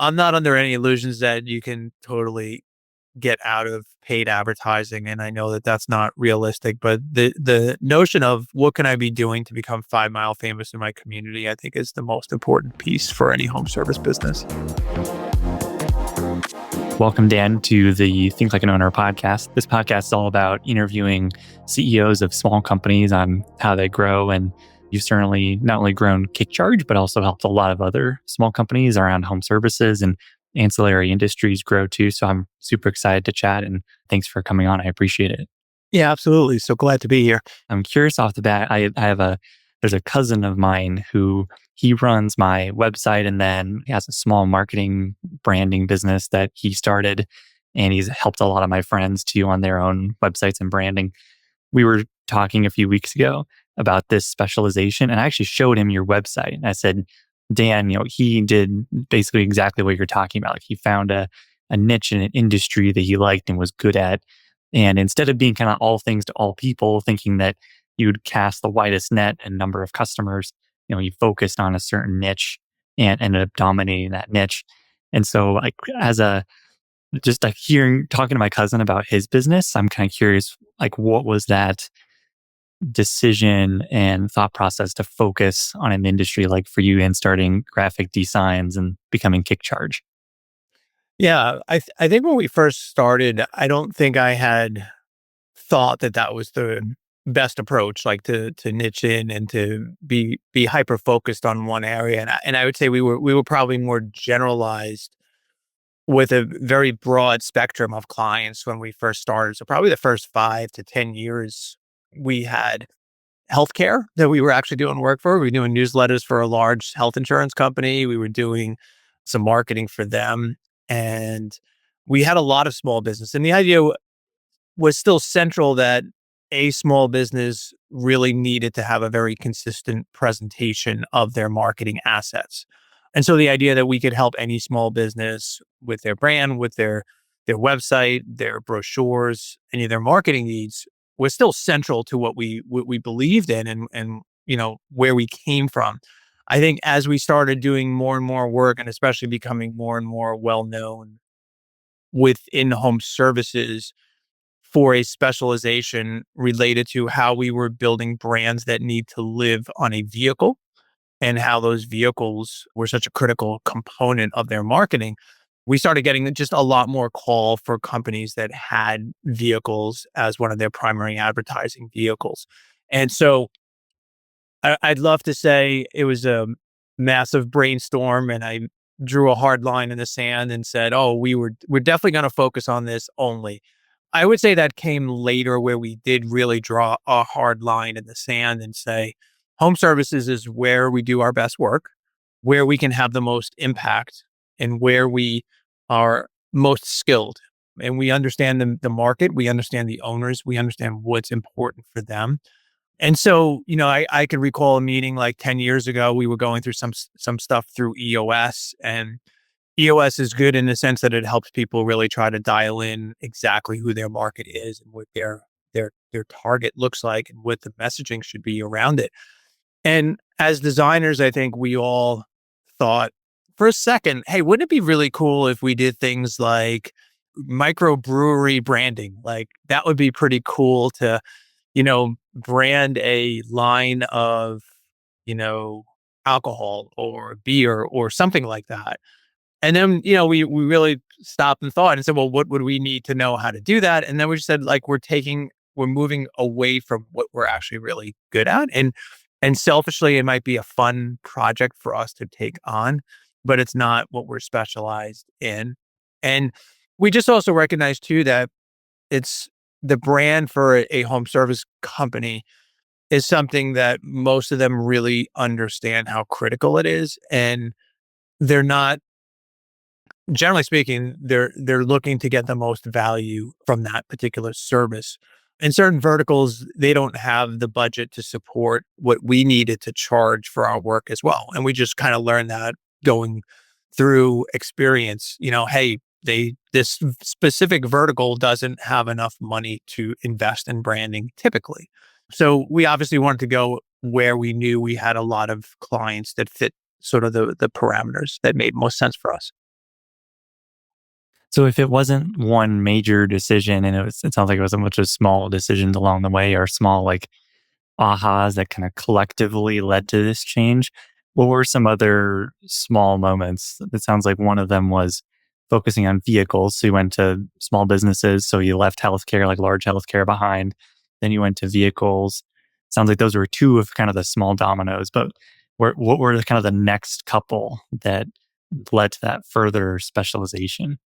I'm not under any illusions that you can totally get out of paid advertising. And I know that that's not realistic, but the notion of what can I be doing to become 5 Mile famous in my community, I think is the most important piece for any home service business. Welcome, Dan, to the Think Like an Owner podcast. This podcast is all about interviewing CEOs of small companies on how they grow. And you've certainly not only grown Kickcharge, but also helped a lot of other small companies around home services and ancillary industries grow too. So I'm super excited to chat, and thanks for coming on. I appreciate it. Yeah, absolutely. So glad to be here. I'm curious off the bat. There's a cousin of mine who he runs my website, and then he has a small marketing branding business that he started, and he's helped a lot of my friends too on their own websites and branding. We were talking a few weeks ago about this specialization, and I actually showed him your website. And I said, Dan, he did basically exactly what you're talking about. Like, he found a niche in an industry that he liked and was good at. And instead of being kind of all things to all people, thinking that you'd cast the widest net and number of customers, you focused on a certain niche and ended up dominating that niche. And so, like, talking to my cousin about his business, I'm kind of curious, like, what was that decision and thought process to focus on an industry like for you in starting graphic designs and becoming Kickcharge? Yeah, I think when we first started, I don't think I had thought that that was the best approach, like to niche in and to be hyper focused on one area. And I would say we were probably more generalized with a very broad spectrum of clients when we first started. So probably the first 5 to 10 years, we had healthcare that we were actually doing work for. We were doing newsletters for a large health insurance company. We were doing some marketing for them, and we had a lot of small business. And the idea was still central that a small business really needed to have a very consistent presentation of their marketing assets. And so the idea that we could help any small business with their brand, with their website, their brochures, any of their marketing needs was still central to what we believed in and where we came from. I think as we started doing more and more work, and especially becoming more and more well known within home services, for a specialization related to how we were building brands that need to live on a vehicle and how those vehicles were such a critical component of their marketing, we started getting just a lot more call for companies that had vehicles as one of their primary advertising vehicles. And so I'd love to say it was a massive brainstorm, and I drew a hard line in the sand and said, "Oh, we're definitely going to focus on this only." I would say that came later, where we did really draw a hard line in the sand and say, home services is where we do our best work, where we can have the most impact, and where we are most skilled. And we understand the market, we understand the owners, we understand what's important for them. And so, I could recall a meeting like 10 years ago. We were going through some stuff through EOS, and EOS is good in the sense that it helps people really try to dial in exactly who their market is and what their target looks like and what the messaging should be around it. And as designers, I think we all thought for a second, hey, wouldn't it be really cool if we did things like microbrewery branding? Like, that would be pretty cool to, brand a line of, alcohol or beer or something like that. And then, we really stopped and thought and said, well, what would we need to know how to do that? And then we just said, like, we're moving away from what we're actually really good at. And selfishly, it might be a fun project for us to take on, but it's not what we're specialized in. And we just also recognize too that it's the brand for a home service company is something that most of them really understand how critical it is. And they're not, generally speaking, they're looking to get the most value from that particular service. In certain verticals, they don't have the budget to support what we needed to charge for our work as well. And we just kind of learned that going through experience, hey, this specific vertical doesn't have enough money to invest in branding typically. So we obviously wanted to go where we knew we had a lot of clients that fit sort of the parameters that made most sense for us. So if it wasn't one major decision and it sounds like it was a bunch of small decisions along the way or small like ahas that kind of collectively led to this change, what were some other small moments? It sounds like one of them was focusing on vehicles. So you went to small businesses. So you left healthcare, like large healthcare behind. Then you went to vehicles. Sounds like those were two of kind of the small dominoes, but what were the kind of the next couple that led to that further specialization?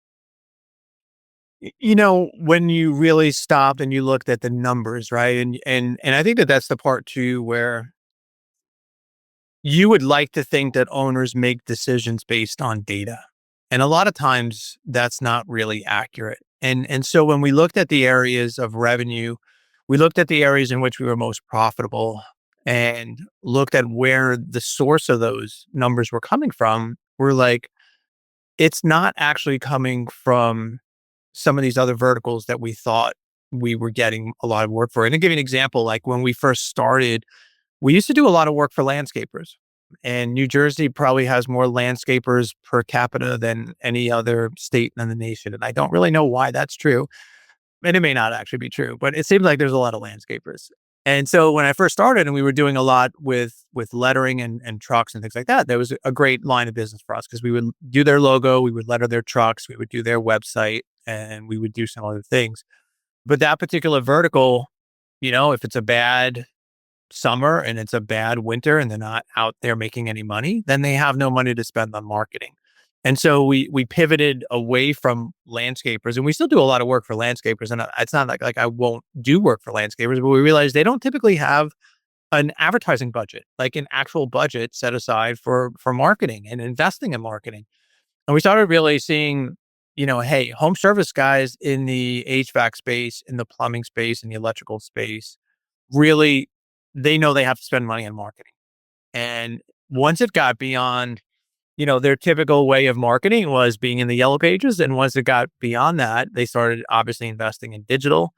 When you really stopped and you looked at the numbers, right? And I think that that's the part too where you would like to think that owners make decisions based on data. And a lot of times that's not really accurate. And so when we looked at the areas of revenue, we looked at the areas in which we were most profitable and looked at where the source of those numbers were coming from. We're like, it's not actually coming from some of these other verticals that we thought we were getting a lot of work for. And to give you an example, like when we first started, we used to do a lot of work for landscapers. And New Jersey probably has more landscapers per capita than any other state in the nation. And I don't really know why that's true. And it may not actually be true, but it seems like there's a lot of landscapers. And so when I first started and we were doing a lot with lettering and trucks and things like that, there was a great line of business for us because we would do their logo, we would letter their trucks, we would do their website, and we would do some other things. But that particular vertical, if it's a bad summer and it's a bad winter and they're not out there making any money, then they have no money to spend on marketing. And so we pivoted away from landscapers, and we still do a lot of work for landscapers. And it's not like I won't do work for landscapers, but we realized they don't typically have an advertising budget, like an actual budget set aside for marketing and investing in marketing. And we started really seeing, hey, home service guys in the HVAC space, in the plumbing space, in the electrical space, really, they know they have to spend money on marketing. And once it got beyond, their typical way of marketing was being in the yellow pages. And once it got beyond that, they started obviously investing in digital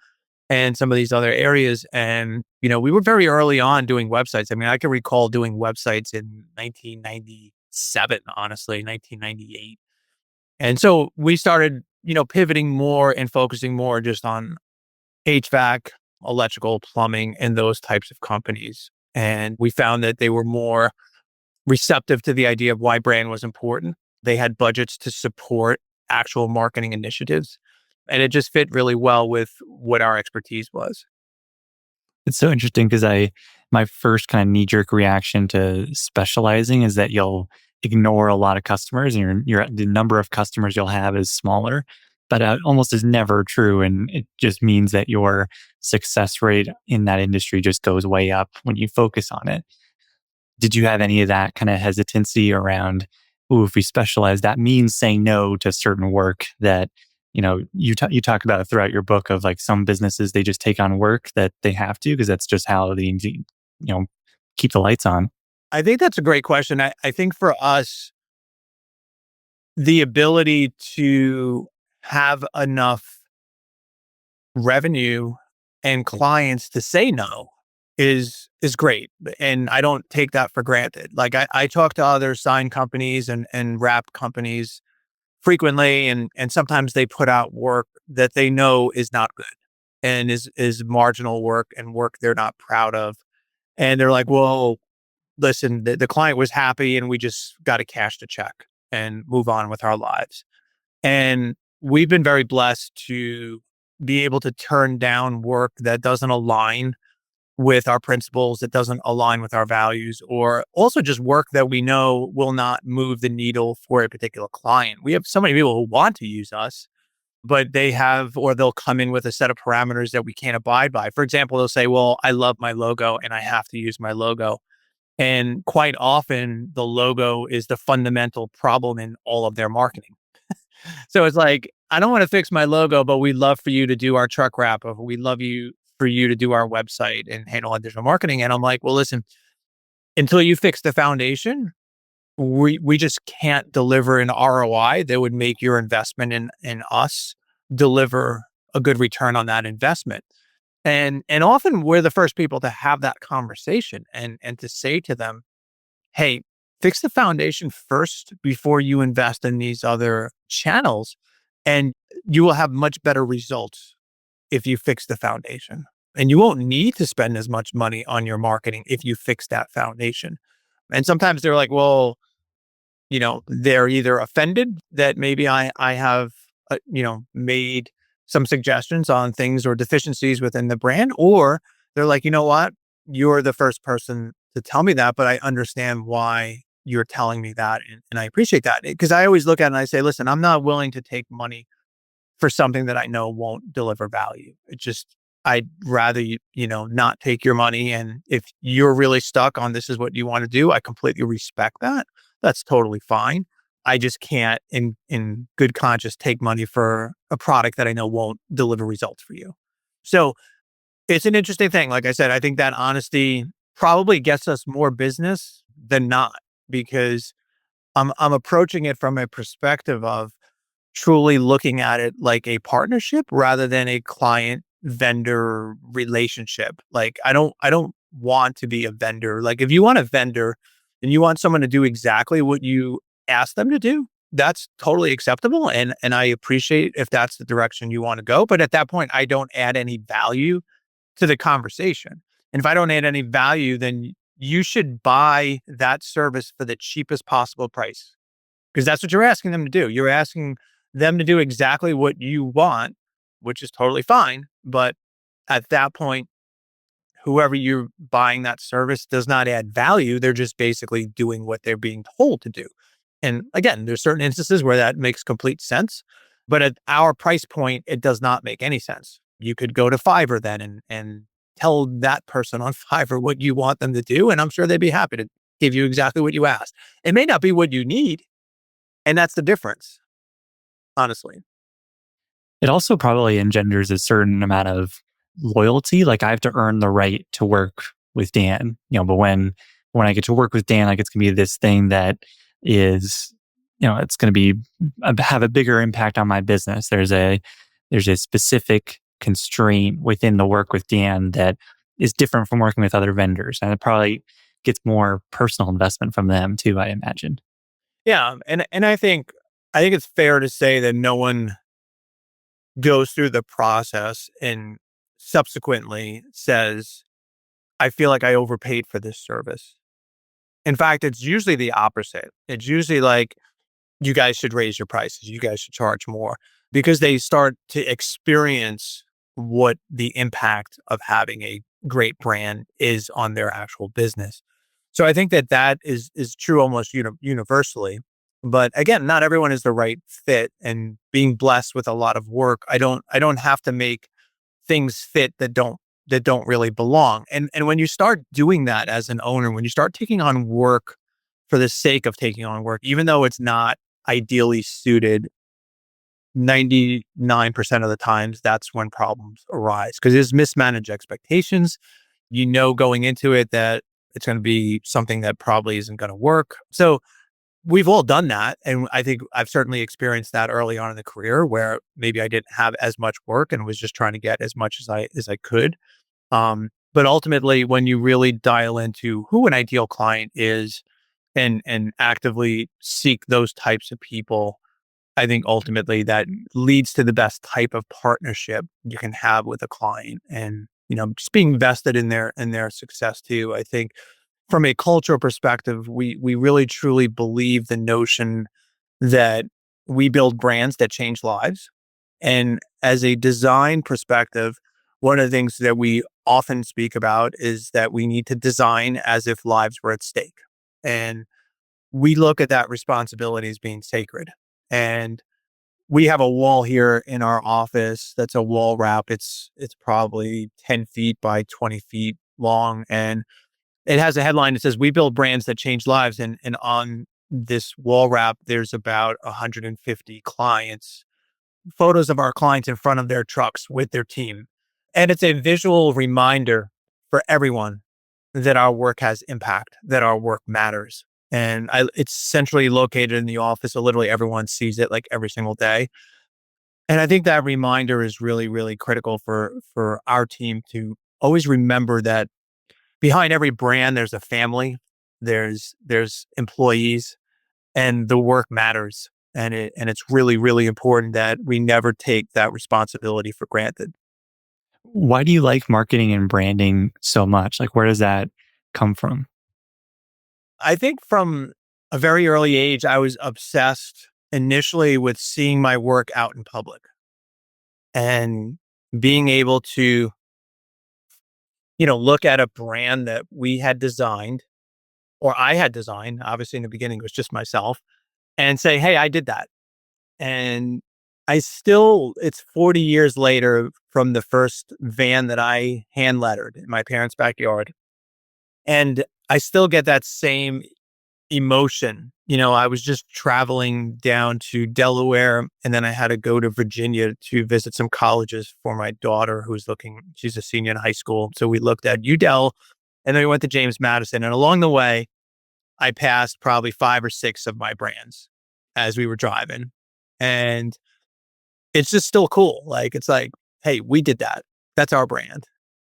and some of these other areas. And, we were very early on doing websites. I mean, I can recall doing websites in 1997, honestly, 1998. And so we started, pivoting more and focusing more just on HVAC, electrical, plumbing, and those types of companies. And we found that they were more receptive to the idea of why brand was important. They had budgets to support actual marketing initiatives. And it just fit really well with what our expertise was. It's so interesting because my first kind of knee jerk reaction to specializing is that you'll ignore a lot of customers and the number of customers you'll have is smaller, but almost is never true. And it just means that your success rate in that industry just goes way up when you focus on it. Did you have any of that kind of hesitancy around, oh, if we specialize, that means saying no to certain work that, you talk about it throughout your book of like some businesses, they just take on work that they have to, because that's just how they, keep the lights on. I think that's a great question. I think for us, the ability to have enough revenue and clients to say no is great. And I don't take that for granted. Like I talk to other sign companies and wrap companies frequently, and sometimes they put out work that they know is not good and is marginal work and work they're not proud of. And they're like, well, listen, the client was happy and we just got to cash the check and move on with our lives. And we've been very blessed to be able to turn down work that doesn't align with our principles, that doesn't align with our values, or also just work that we know will not move the needle for a particular client. We have so many people who want to use us, but they'll come in with a set of parameters that we can't abide by. For example, they'll say, well, I love my logo and I have to use my logo. And quite often the logo is the fundamental problem in all of their marketing. So it's like, I don't want to fix my logo, but we'd love for you to do our truck wrap, or we'd love for you to do our website and handle our digital marketing. And I'm like, well, listen, until you fix the foundation, we just can't deliver an ROI that would make your investment in us deliver a good return on that investment. And often we're the first people to have that conversation and to say to them, hey, fix the foundation first before you invest in these other channels. And you will have much better results if you fix the foundation. And you won't need to spend as much money on your marketing if you fix that foundation. And sometimes they're like, well, they're either offended that maybe I have, made some suggestions on things or deficiencies within the brand, or they're like, you know what, you're the first person to tell me that, but I understand why you're telling me that, and I appreciate that because I always look at it and I say, listen, I'm not willing to take money for something that I know won't deliver value. It's just I'd rather not take your money. And if you're really stuck on this is what you want to do, I completely respect that. That's totally fine. I just can't in good conscience take money for a product that I know won't deliver results for you. So it's an interesting thing. Like I said, I think that honesty probably gets us more business than not because I'm approaching it from a perspective of truly looking at it like a partnership rather than a client vendor relationship. Like I don't want to be a vendor. Like if you want a vendor and you want someone to do exactly what you ask them to do, that's totally acceptable and I appreciate if that's the direction you want to go, but at that point I don't add any value to the conversation. And if I don't add any value, then you should buy that service for the cheapest possible price because that's what you're asking them to do. You're asking them to do exactly what you want, which is totally fine. But at that point, whoever you're buying that service does not add value. They're just basically doing what they're being told to do. And again, there's certain instances where that makes complete sense. But at our price point, it does not make any sense. You could go to Fiverr then and tell that person on Fiverr what you want them to do. And I'm sure they'd be happy to give you exactly what you asked. It may not be what you need. And that's the difference, honestly. It also probably engenders a certain amount of loyalty. Like I have to earn the right to work with Dan, but when I get to work with Dan, like it's gonna be this thing that is, it's gonna be have a bigger impact on my business. There's a specific constraint within the work with Dan that is different from working with other vendors. And it probably gets more personal investment from them too, I imagine. Yeah, and I think it's fair to say that no one goes through the process and subsequently says, "I feel like I overpaid for this service." In fact, it's usually the opposite. It's usually like, "You guys should raise your prices. You guys should charge more," because they start to experience what the impact of having a great brand is on their actual business. So I think that that is true almost universally. But again, not everyone is the right fit, and being blessed with a lot of work, I don't have to make things fit that don't really belong. And when you start doing that as an owner, when you start taking on work for the sake of taking on work, even though it's not ideally suited, 99% of the times that's when problems arise because it's mismanaged expectations. Going into it that it's going to be something that probably isn't going to work. So we've all done that. And I think I've certainly experienced that early on in the career where maybe I didn't have as much work and was just trying to get as much as I could. But ultimately, when you really dial into who an ideal client is and actively seek those types of people, I think ultimately that leads to the best type of partnership you can have with a client and, just being vested in their success too. I think from a cultural perspective, we really truly believe the notion that we build brands that change lives. And as a design perspective, one of the things that we often speak about is that we need to design as if lives were at stake. And we look at that responsibility as being sacred. And we have a wall here in our office that's a wall wrap. It's probably 10 feet by 20 feet long. And it has a headline that says, "We build brands that change lives." And on this wall wrap, there's about 150 clients, photos of our clients in front of their trucks with their team. And it's a visual reminder for everyone that our work has impact, that our work matters. And it's centrally located in the office. So literally everyone sees it like every single day. And I think that reminder is really, really critical for our team to always remember that behind every brand, there's a family, there's employees, and the work matters. And it's really, really important that we never take that responsibility for granted. Why do you like marketing and branding so much? Like, where does that come from? I think from a very early age, I was obsessed initially with seeing my work out in public and being able to, look at a brand that we had designed or I had designed. Obviously, in the beginning, it was just myself, and say, "Hey, I did that." And it's 40 years later from the first van that I hand lettered in my parents' backyard. And I still get that same emotion. I was just traveling down to Delaware and then I had to go to Virginia to visit some colleges for my daughter she's a senior in high school. So we looked at UDel and then we went to James Madison. And along the way, I passed probably five or six of my brands as we were driving. And it's just still cool. Like, it's like, hey, we did that. That's our brand.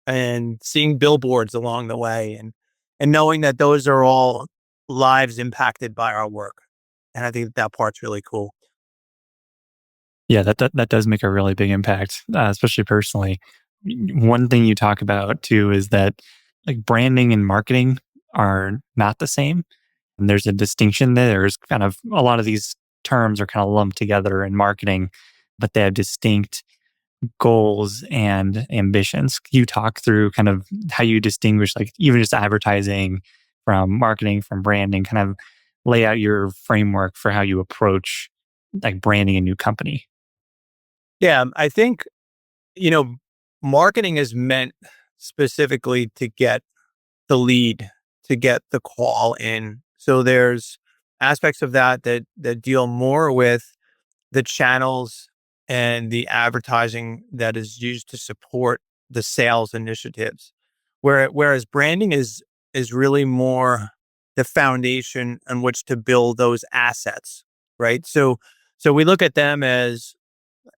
And seeing billboards along the way and knowing that those are all lives impacted by our work. And I think that part's really cool. Yeah, that does make a really big impact, especially personally. One thing you talk about too is that like branding and marketing are not the same. And there's a distinction there. There's kind of a lot of these terms are kind of lumped together in marketing, but they have distinct goals and ambitions. Can you talk through kind of how you distinguish, like even just advertising from marketing, from branding, kind of lay out your framework for how you approach like branding a new company? Yeah. I think, you know, marketing is meant specifically to get the lead, to get the call in. So there's aspects of that deal more with the channels and the advertising that is used to support the sales initiatives. Whereas branding is really more the foundation on which to build those assets, right? So we look at them as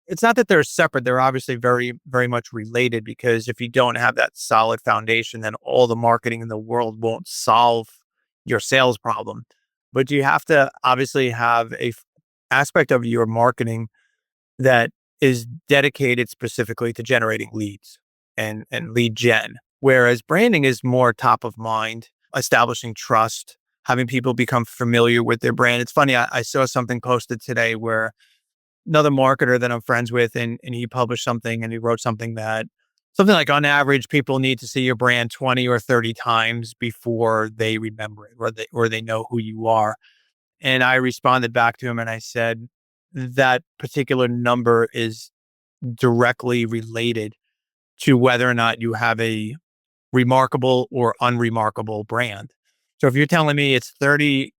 it's not that they're separate. They're obviously very, very much related because if you don't have that solid foundation, then all the marketing in the world won't solve your sales problem. But you have to obviously have aspect of your marketing that is dedicated specifically to generating leads and lead gen. Whereas branding is more top of mind, establishing trust, having people become familiar with their brand. It's funny, I saw something posted today where another marketer that I'm friends with, and he published something and he wrote something like on average, people need to see your brand 20 or 30 times before they remember it or they know who you are. And I responded back to him and I said, that particular number is directly related to whether or not you have a remarkable or unremarkable brand. So if you're telling me it's 30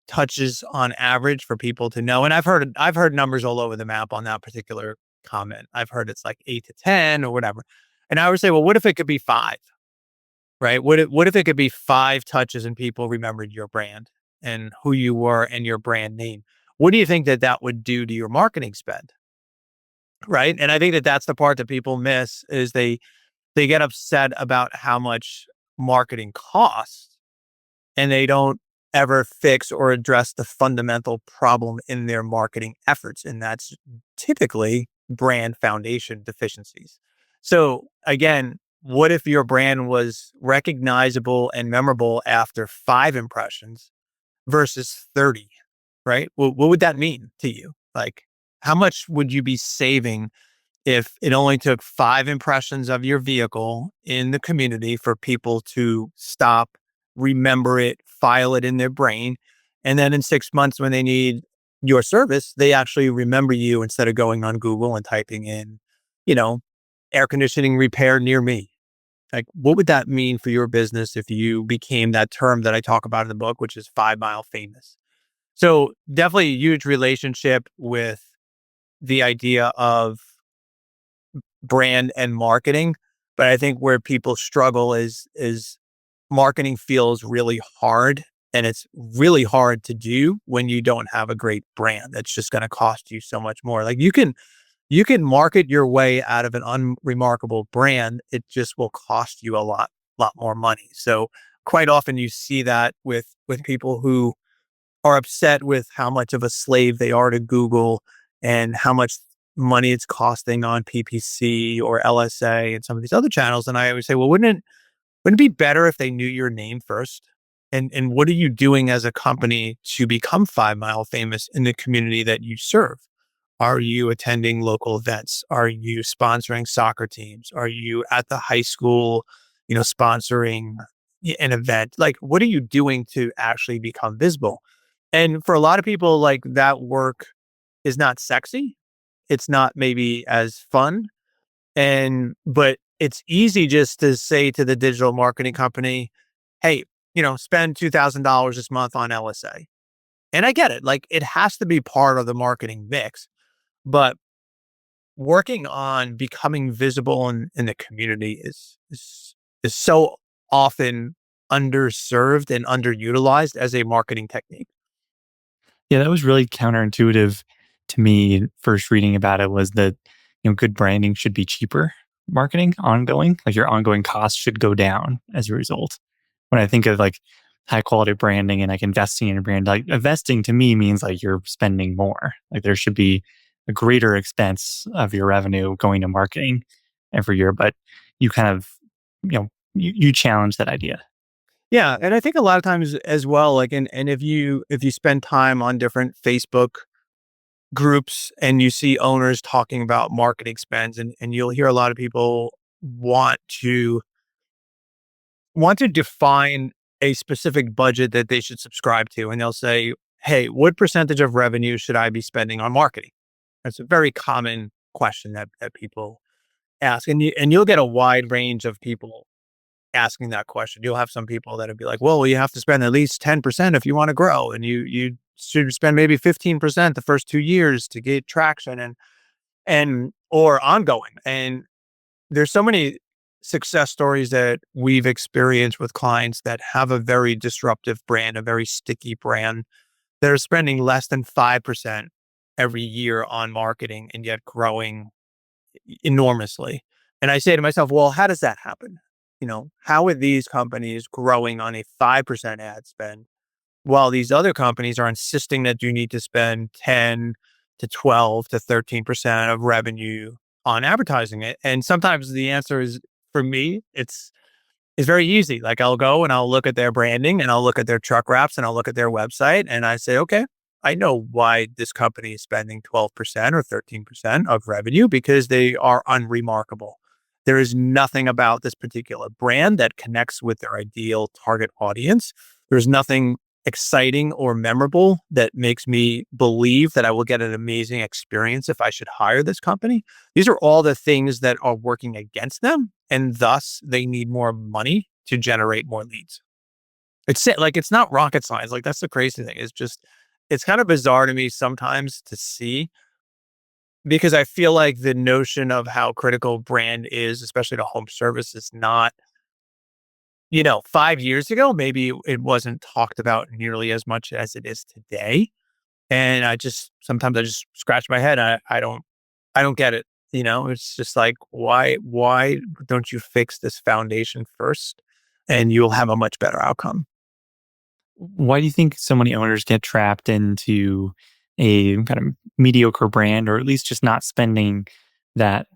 touches on average for people to know, and I've heard numbers all over the map on that particular comment. I've heard it's like 8 to 10 or whatever. And I would say, well, what if it could be five? Right? What if it could be five touches and people remembered your brand and who you were and your brand name? What do you think that would do to your marketing spend? Right? And I think that that's the part that people miss is they get upset about how much marketing costs and they don't ever fix or address the fundamental problem in their marketing efforts. And that's typically brand foundation deficiencies. So again, what if your brand was recognizable and memorable after five impressions versus 30, right? Well, what would that mean to you? Like, how much would you be saving if it only took five impressions of your vehicle in the community for people to stop, remember it, file it in their brain. And then in 6 months, when they need your service, they actually remember you instead of going on Google and typing in, you know, air conditioning repair near me. Like, what would that mean for your business if you became that term that I talk about in the book, which is 5 mile famous? So, definitely a huge relationship with the idea of brand and marketing. But I think where people struggle is marketing feels really hard and it's really hard to do when you don't have a great brand. That's just going to cost you so much more. Like you can market your way out of an unremarkable brand. It just will cost you a lot more money. So quite often you see that with people who are upset with how much of a slave they are to Google and how much money it's costing on PPC or LSA and some of these other channels. And I always say, well, wouldn't it be better if they knew your name first? And what are you doing as a company to become 5 Mile famous in the community that you serve? Are you attending local events? Are you sponsoring soccer teams? Are you at the high school, sponsoring an event? Like, what are you doing to actually become visible? And for a lot of people, like that work is not sexy. It's not maybe as fun. But it's easy just to say to the digital marketing company, hey, spend $2,000 this month on LSA. And I get it. Like it has to be part of the marketing mix, but working on becoming visible in the community is so often underserved and underutilized as a marketing technique. Yeah, that was really counterintuitive to me. First reading about it was that good branding should be cheaper marketing ongoing. Like your ongoing costs should go down as a result. When I think of like high quality branding and like investing in a brand, like investing to me means like you're spending more. Like there should be a greater expense of your revenue going to marketing every year. But you kind of you challenge that idea. Yeah, and I think a lot of times as well, like and if you spend time on different Facebook groups and you see owners talking about marketing spends, and you'll hear a lot of people want to define a specific budget that they should subscribe to. And they'll say, hey, what percentage of revenue should I be spending on marketing? That's a very common question that people ask. And you'll get a wide range of people asking that question. You'll have some people that'll be like, well, you have to spend at least 10% if you want to grow. And you should spend maybe 15% the first 2 years to get traction and or ongoing. And there's so many success stories that we've experienced with clients that have a very disruptive brand, a very sticky brand that are spending less than 5% every year on marketing and yet growing enormously. And I say to myself, well, how does that happen? How are these companies growing on a 5% ad spend while these other companies are insisting that you need to spend 10 to 12 to 13% of revenue on advertising it? And sometimes the answer is, for me, it's very easy. Like I'll go and I'll look at their branding and I'll look at their truck wraps and I'll look at their website and I say, okay, I know why this company is spending 12% or 13% of revenue because they are unremarkable. There is nothing about this particular brand that connects with their ideal target audience. There's nothing exciting or memorable that makes me believe that I will get an amazing experience if I should hire this company. These are all the things that are working against them, and thus they need more money to generate more leads. It's not rocket science. Like that's the crazy thing. It's kind of bizarre to me sometimes to see because I feel like the notion of how critical brand is, especially to home service, is not, 5 years ago, maybe it wasn't talked about nearly as much as it is today. And sometimes I just scratch my head. I don't get it. It's just like, why don't you fix this foundation first and you'll have a much better outcome? Why do you think so many owners get trapped into a kind of mediocre brand, or at least just not spending that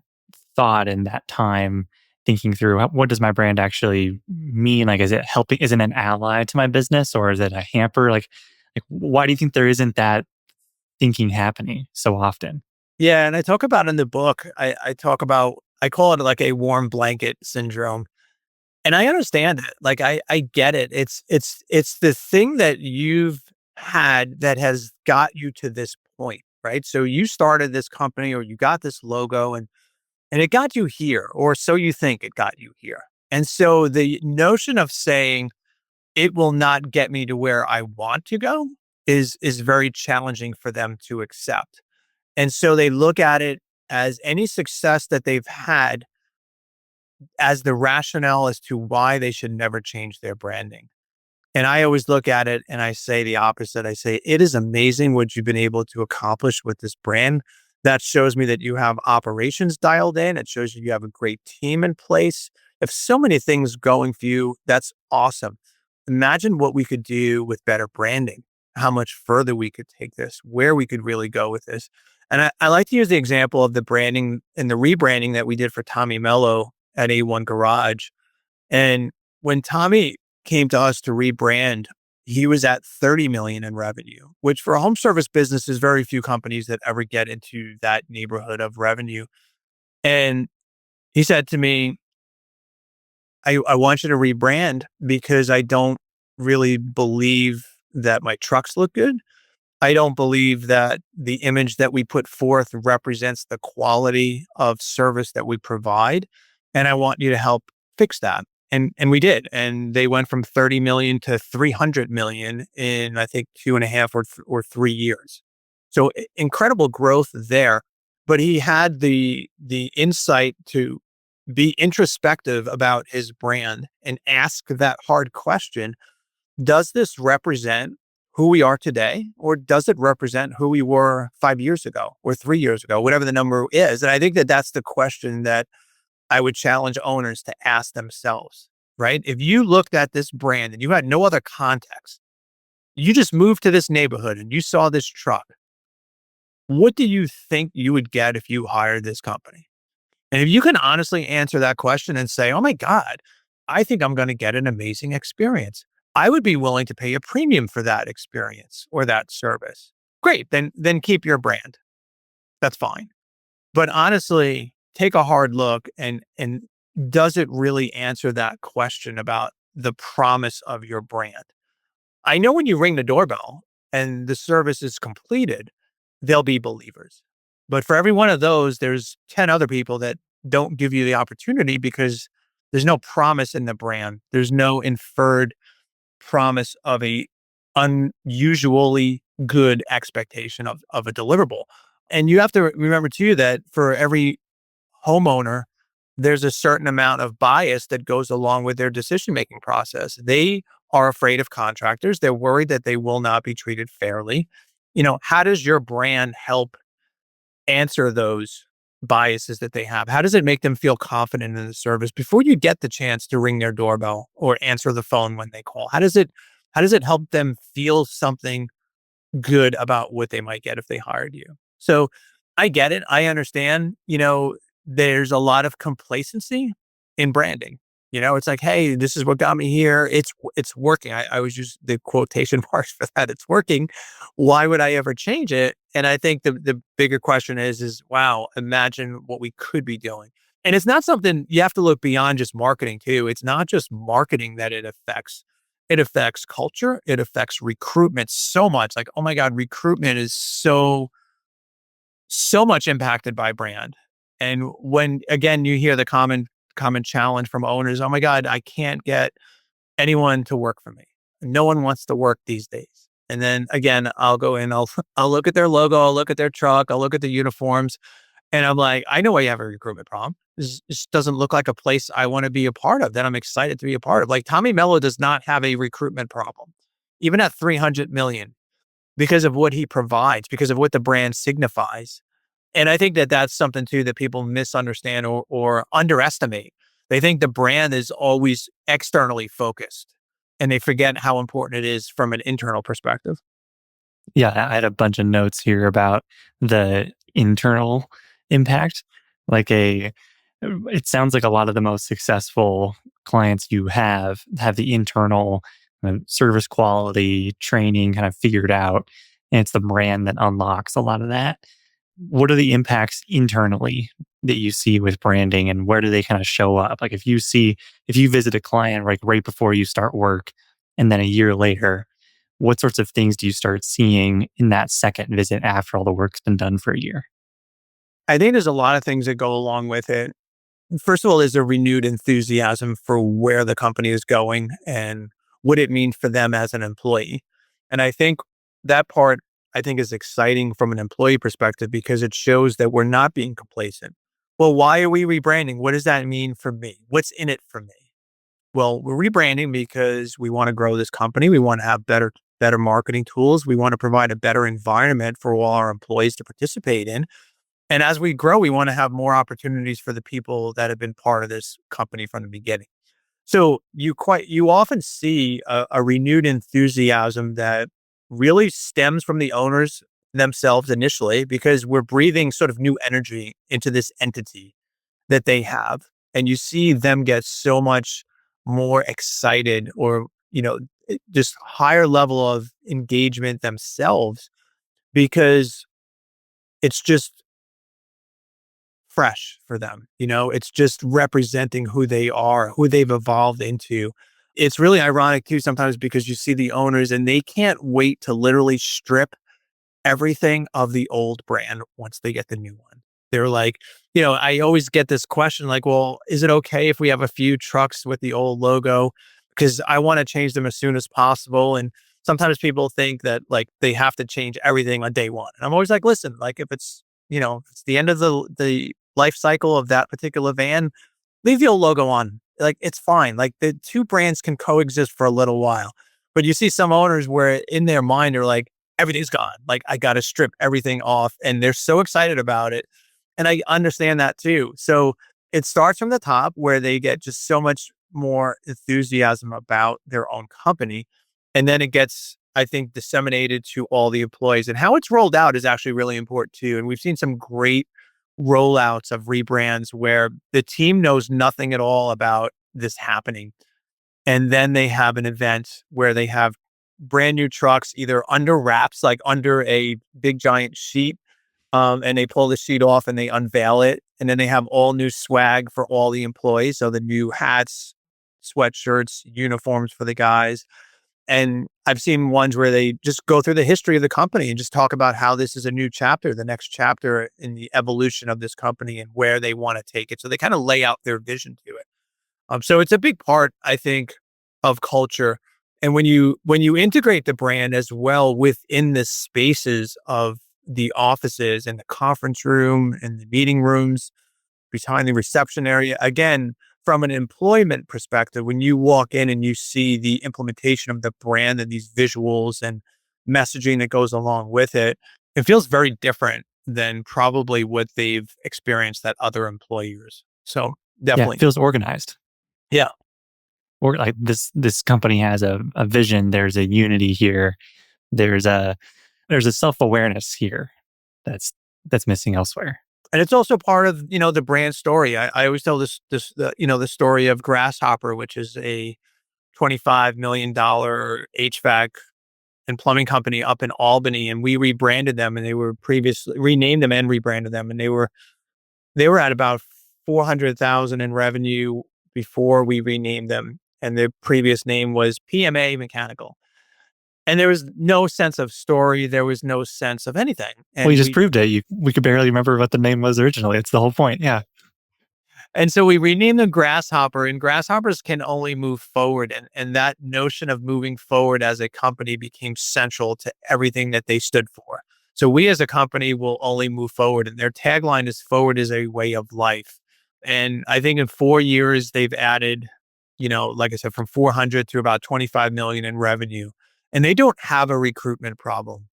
thought and that time thinking through what does my brand actually mean? Like, is it helping? Is it an ally to my business, or is it a hamper? Like, why do you think there isn't that thinking happening so often? Yeah. And I talk about in the book, I call it like a warm blanket syndrome. And I understand it. Like I get it. It's the thing that you've had that has got you to this point, right? So you started this company or you got this logo and it got you here, or so you think it got you here. And so the notion of saying it will not get me to where I want to go is very challenging for them to accept. And so they look at it as any success that they've had as the rationale as to why they should never change their branding. And I always look at it and I say the opposite. I say, it is amazing what you've been able to accomplish with this brand. That shows me that you have operations dialed in. It shows you have a great team in place. If so many things going for you, that's awesome. Imagine what we could do with better branding. how much further we could take this, where we could really go with this. And I like to use the example of the branding and the rebranding that we did for Tommy Mello at A1 Garage. And when Tommy came to us to rebrand, he was at 30 million in revenue, which for a home service business is very few companies that ever get into that neighborhood of revenue. And he said to me, I want you to rebrand because I don't really believe that my trucks look good. I don't believe that the image that we put forth represents the quality of service that we provide. And I want you to help fix that. And we did. And they went from 30 million to 300 million in, I think, 2.5 or 3 years. So incredible growth there. But he had the insight to be introspective about his brand and ask that hard question. Does this represent who we are today, or does it represent who we were 5 years ago or 3 years ago, whatever the number is? And I think that that's the question that I would challenge owners to ask themselves, right? If you looked at this brand and you had no other context, you just moved to this neighborhood and you saw this truck, what do you think you would get if you hired this company? And if you can honestly answer that question and say, oh my God, I think I'm going to get an amazing experience, I would be willing to pay a premium for that experience or that service. Great. Then keep your brand. That's fine. But honestly, take a hard look and does it really answer that question about the promise of your brand? I know when you ring the doorbell and the service is completed, they'll be believers. But for every one of those, there's 10 other people that don't give you the opportunity because there's no promise in the brand. There's no inferred promise of a unusually good expectation of a deliverable. And you have to remember too that for every homeowner, there's a certain amount of bias that goes along with their decision making process. They are afraid of contractors. They're worried that they will not be treated fairly. How does your brand help answer those biases that they have? How does it make them feel confident in the service before you get the chance to ring their doorbell or answer the phone when they call? How does it help them feel something good about what they might get if they hired you? So I get it. I understand, there's a lot of complacency in branding. It's like, hey, this is what got me here. It's working. I always use the quotation marks for that. It's working. Why would I ever change it? And I think the bigger question is wow, imagine what we could be doing. And it's not something you have to look beyond just marketing too. It's not just marketing that it affects. It affects culture. It affects recruitment so much. Like, oh my God, recruitment is so much impacted by brand. And when again you hear the common challenge from owners, oh my God, I can't get anyone to work for me. No one wants to work these days. And then again, I'll go in, I'll look at their logo, I'll look at their truck, I'll look at the uniforms, and I'm like, I know why you have a recruitment problem. This doesn't look like a place I want to be a part of, that I'm excited to be a part of. Like Tommy Mello does not have a recruitment problem, even at 300 million, because of what he provides, because of what the brand signifies. And I think that that's something too that people misunderstand or underestimate. They think the brand is always externally focused and they forget how important it is from an internal perspective. Yeah, I had a bunch of notes here about the internal impact. Like it sounds like a lot of the most successful clients you have the internal service quality training kind of figured out, and it's the brand that unlocks a lot of that. What are the impacts internally that you see with branding, and where do they kind of show up? Like if you visit a client right before you start work, and then a year later, what sorts of things do you start seeing in that second visit after all the work's been done for a year? I think there's a lot of things that go along with it. First of all, there's a renewed enthusiasm for where the company is going and what it means for them as an employee. And I think that part, I think, is exciting from an employee perspective because it shows that we're not being complacent. Well, why are we rebranding? What does that mean for me? What's in it for me? Well, we're rebranding because we want to grow this company. We want to have better marketing tools. We want to provide a better environment for all our employees to participate in. And as we grow, we want to have more opportunities for the people that have been part of this company from the beginning. So you often see a renewed enthusiasm that really stems from the owners themselves initially, because we're breathing sort of new energy into this entity that they have. And you see them get so much more excited, or, just higher level of engagement themselves, because it's just fresh for them. It's just representing who they are, who they've evolved into. It's really ironic too sometimes, because you see the owners and they can't wait to literally strip everything of the old brand once they get the new one. They're like, I always get this question like, well, is it okay if we have a few trucks with the old logo? Because I want to change them as soon as possible. And sometimes people think that like they have to change everything on day one. And I'm always like, listen, like if it's, if it's the end of the life cycle of that particular van, leave the old logo on. Like it's fine. Like the two brands can coexist for a little while. But you see some owners where in their mind are like, everything's gone. Like I got to strip everything off, and they're so excited about it. And I understand that too. So it starts from the top where they get just so much more enthusiasm about their own company. And then it gets, I think, disseminated to all the employees, and how it's rolled out is actually really important too. And we've seen some great rollouts of rebrands where the team knows nothing at all about this happening. And then they have an event where they have brand new trucks, either under wraps, like under a big giant sheet, and they pull the sheet off and they unveil it. And then they have all new swag for all the employees. So the new hats, sweatshirts, uniforms for the guys. And I've seen ones where they just go through the history of the company and just talk about how this is a new chapter, the next chapter in the evolution of this company and where they want to take it. So they kind of lay out their vision to it. So it's a big part, I think, of culture. And when you integrate the brand as well within the spaces of the offices and the conference room and the meeting rooms, behind the reception area, again, from an employment perspective, when you walk in and you see the implementation of the brand and these visuals and messaging that goes along with it, it feels very different than probably what they've experienced at other employers. So Yeah, definitely. it feels organized. Yeah. Or like this company has a vision. There's a unity here. There's a self-awareness here that's missing elsewhere. And it's also part of, the brand story. I always tell the story of Grasshopper, which is a $25 million HVAC and plumbing company up in Albany. And we rebranded them, and they were previously renamed them and rebranded them. And they were at about 400,000 in revenue before we renamed them. And their previous name was PMA Mechanical. And there was no sense of story. There was no sense of anything. Well, And you just proved it. We could barely remember what the name was originally. It's the whole point. Yeah. And so we renamed them Grasshopper, and grasshoppers can only move forward. And that notion of moving forward as a company became central to everything that they stood for. So we as a company will only move forward. And their tagline is forward is a way of life. And I think in 4 years, they've added, like I said, from 400 to about 25 million in revenue. And they don't have a recruitment problem.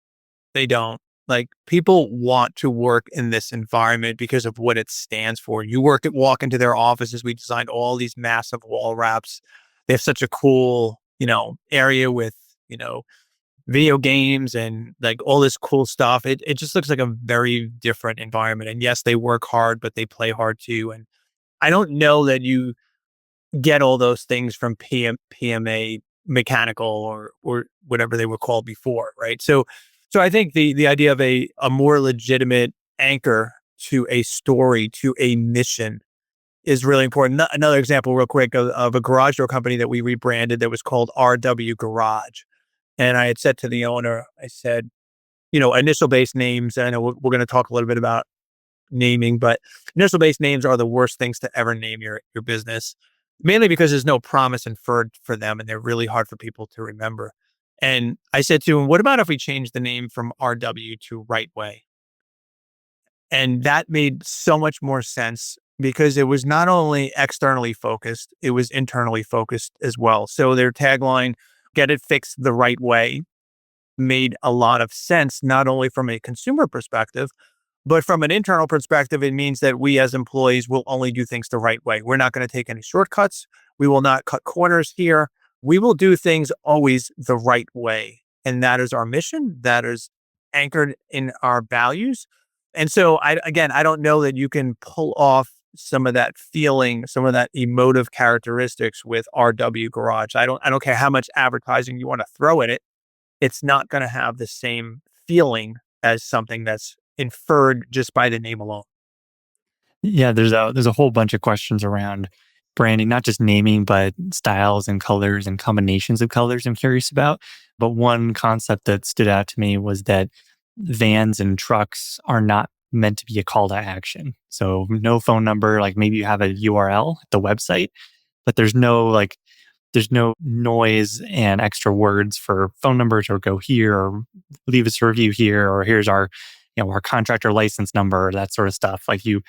They don't. Like people want to work in this environment because of what it stands for. Walk into their offices. We designed all these massive wall wraps. They have such a cool, area with, video games and like all this cool stuff. It just looks like a very different environment. And yes, they work hard, but they play hard too. And I don't know that you get all those things from PMA Mechanical or whatever they were called before, right? So I think the idea of a more legitimate anchor to a story, to a mission, is really important. Another example, real quick, of a garage door company that we rebranded that was called RW Garage. And I had said to the owner, I said, initial base names. I know we're going to talk a little bit about naming, but initial base names are the worst things to ever name your business, mainly because there's no promise inferred for them, and they're really hard for people to remember. And I said to him, what about if we change the name from RW to Right Way? And that made so much more sense because it was not only externally focused, it was internally focused as well. So their tagline, get it fixed the right way, made a lot of sense, not only from a consumer perspective, but from an internal perspective. It means that we as employees will only do things the right way. We're not going to take any shortcuts. We will not cut corners here. We will do things always the right way. and that is our mission. That is anchored in our values. And so I don't know that you can pull off some of that feeling, some of that emotive characteristics with RW Garage. I don't care how much advertising you want to throw at it. It's not going to have the same feeling as something that's inferred just by the name alone. Yeah, there's a whole bunch of questions around branding, not just naming, but styles and colors and combinations of colors I'm curious about. But one concept that stood out to me was that vans and trucks are not meant to be a call to action. So no phone number, like maybe you have a URL, the website, but there's no noise and extra words for phone numbers or go here or leave us a review here or here's our our contractor license number, that sort of stuff. Like you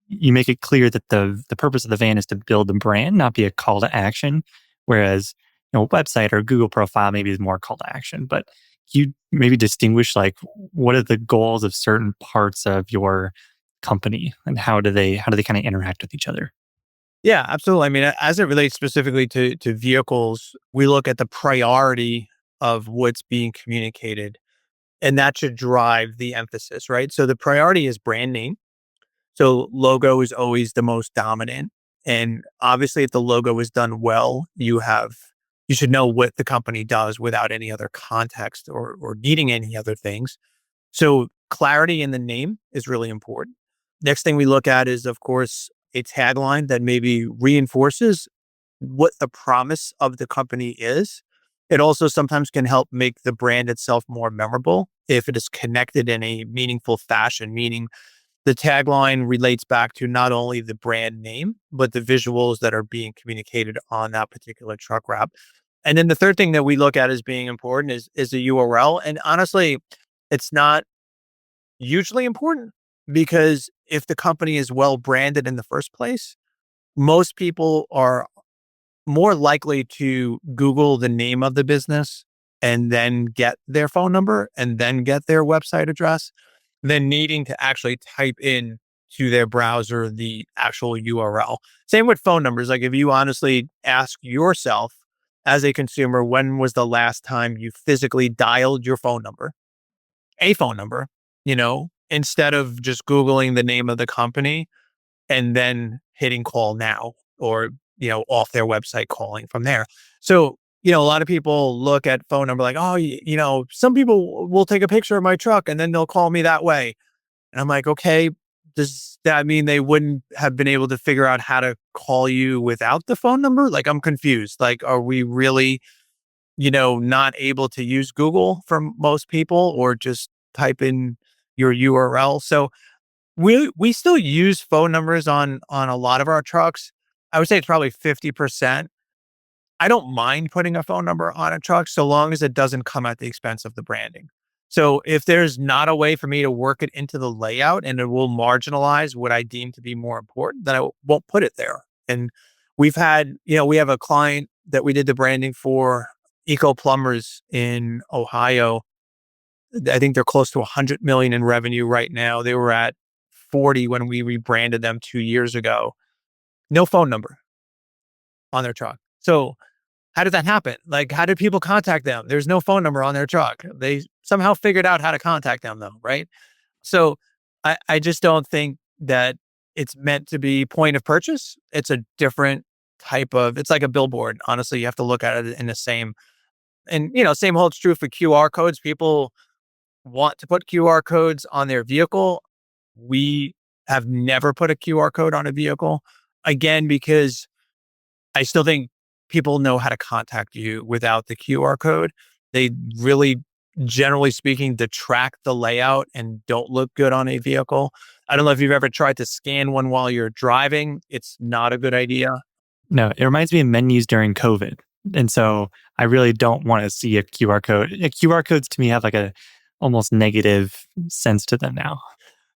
make it clear that the purpose of the van is to build the brand, not be a call to action. Whereas, website or Google profile maybe is more call to action. But you maybe distinguish like what are the goals of certain parts of your company and how do they kind of interact with each other? Yeah, absolutely. I mean, as it relates specifically to vehicles, we look at the priority of what's being communicated, and that should drive the emphasis, right? So the priority is brand name. So logo is always the most dominant. And obviously, if the logo is done well, you should know what the company does without any other context or needing any other things. So clarity in the name is really important. Next thing we look at is, of course, a tagline that maybe reinforces what the promise of the company is. It also sometimes can help make the brand itself more memorable if it is connected in a meaningful fashion, meaning the tagline relates back to not only the brand name, but the visuals that are being communicated on that particular truck wrap. And then the third thing that we look at as being important is the URL. And honestly, it's not hugely important because if the company is well branded in the first place, most people are more likely to Google the name of the business and then get their phone number and then get their website address than needing to actually type in to their browser the actual URL. Same with phone numbers. Like if you honestly ask yourself as a consumer, when was the last time you physically dialed your phone number, a phone number, instead of just Googling the name of the company and then hitting call now or, off their website calling from there. So, a lot of people look at phone number like, oh, some people will take a picture of my truck and then they'll call me that way. And I'm like, okay, does that mean they wouldn't have been able to figure out how to call you without the phone number? Like, I'm confused. Like, are we really, not able to use Google for most people or just type in your URL? So we still use phone numbers on a lot of our trucks. I would say it's probably 50%. I don't mind putting a phone number on a truck so long as it doesn't come at the expense of the branding. So if there's not a way for me to work it into the layout and it will marginalize what I deem to be more important, then I won't put it there. And we have a client that we did the branding for, Eco Plumbers in Ohio. I think they're close to 100 million in revenue right now. They were at 40 when we rebranded them 2 years ago. No phone number on their truck. So how did that happen? Like, how did people contact them? There's no phone number on their truck. They somehow figured out how to contact them though, right? So I just don't think that it's meant to be point of purchase. It's a different it's like a billboard. Honestly, you have to look at it in the same, and same holds true for QR codes. People want to put QR codes on their vehicle. We have never put a QR code on a vehicle again, because I still think people know how to contact you without the QR code. They really, generally speaking, detract the layout and don't look good on a vehicle. I don't know if you've ever tried to scan one while you're driving. It's not a good idea. No, it reminds me of menus during COVID. And so I really don't want to see a QR code. QR codes to me have like a almost negative sense to them now.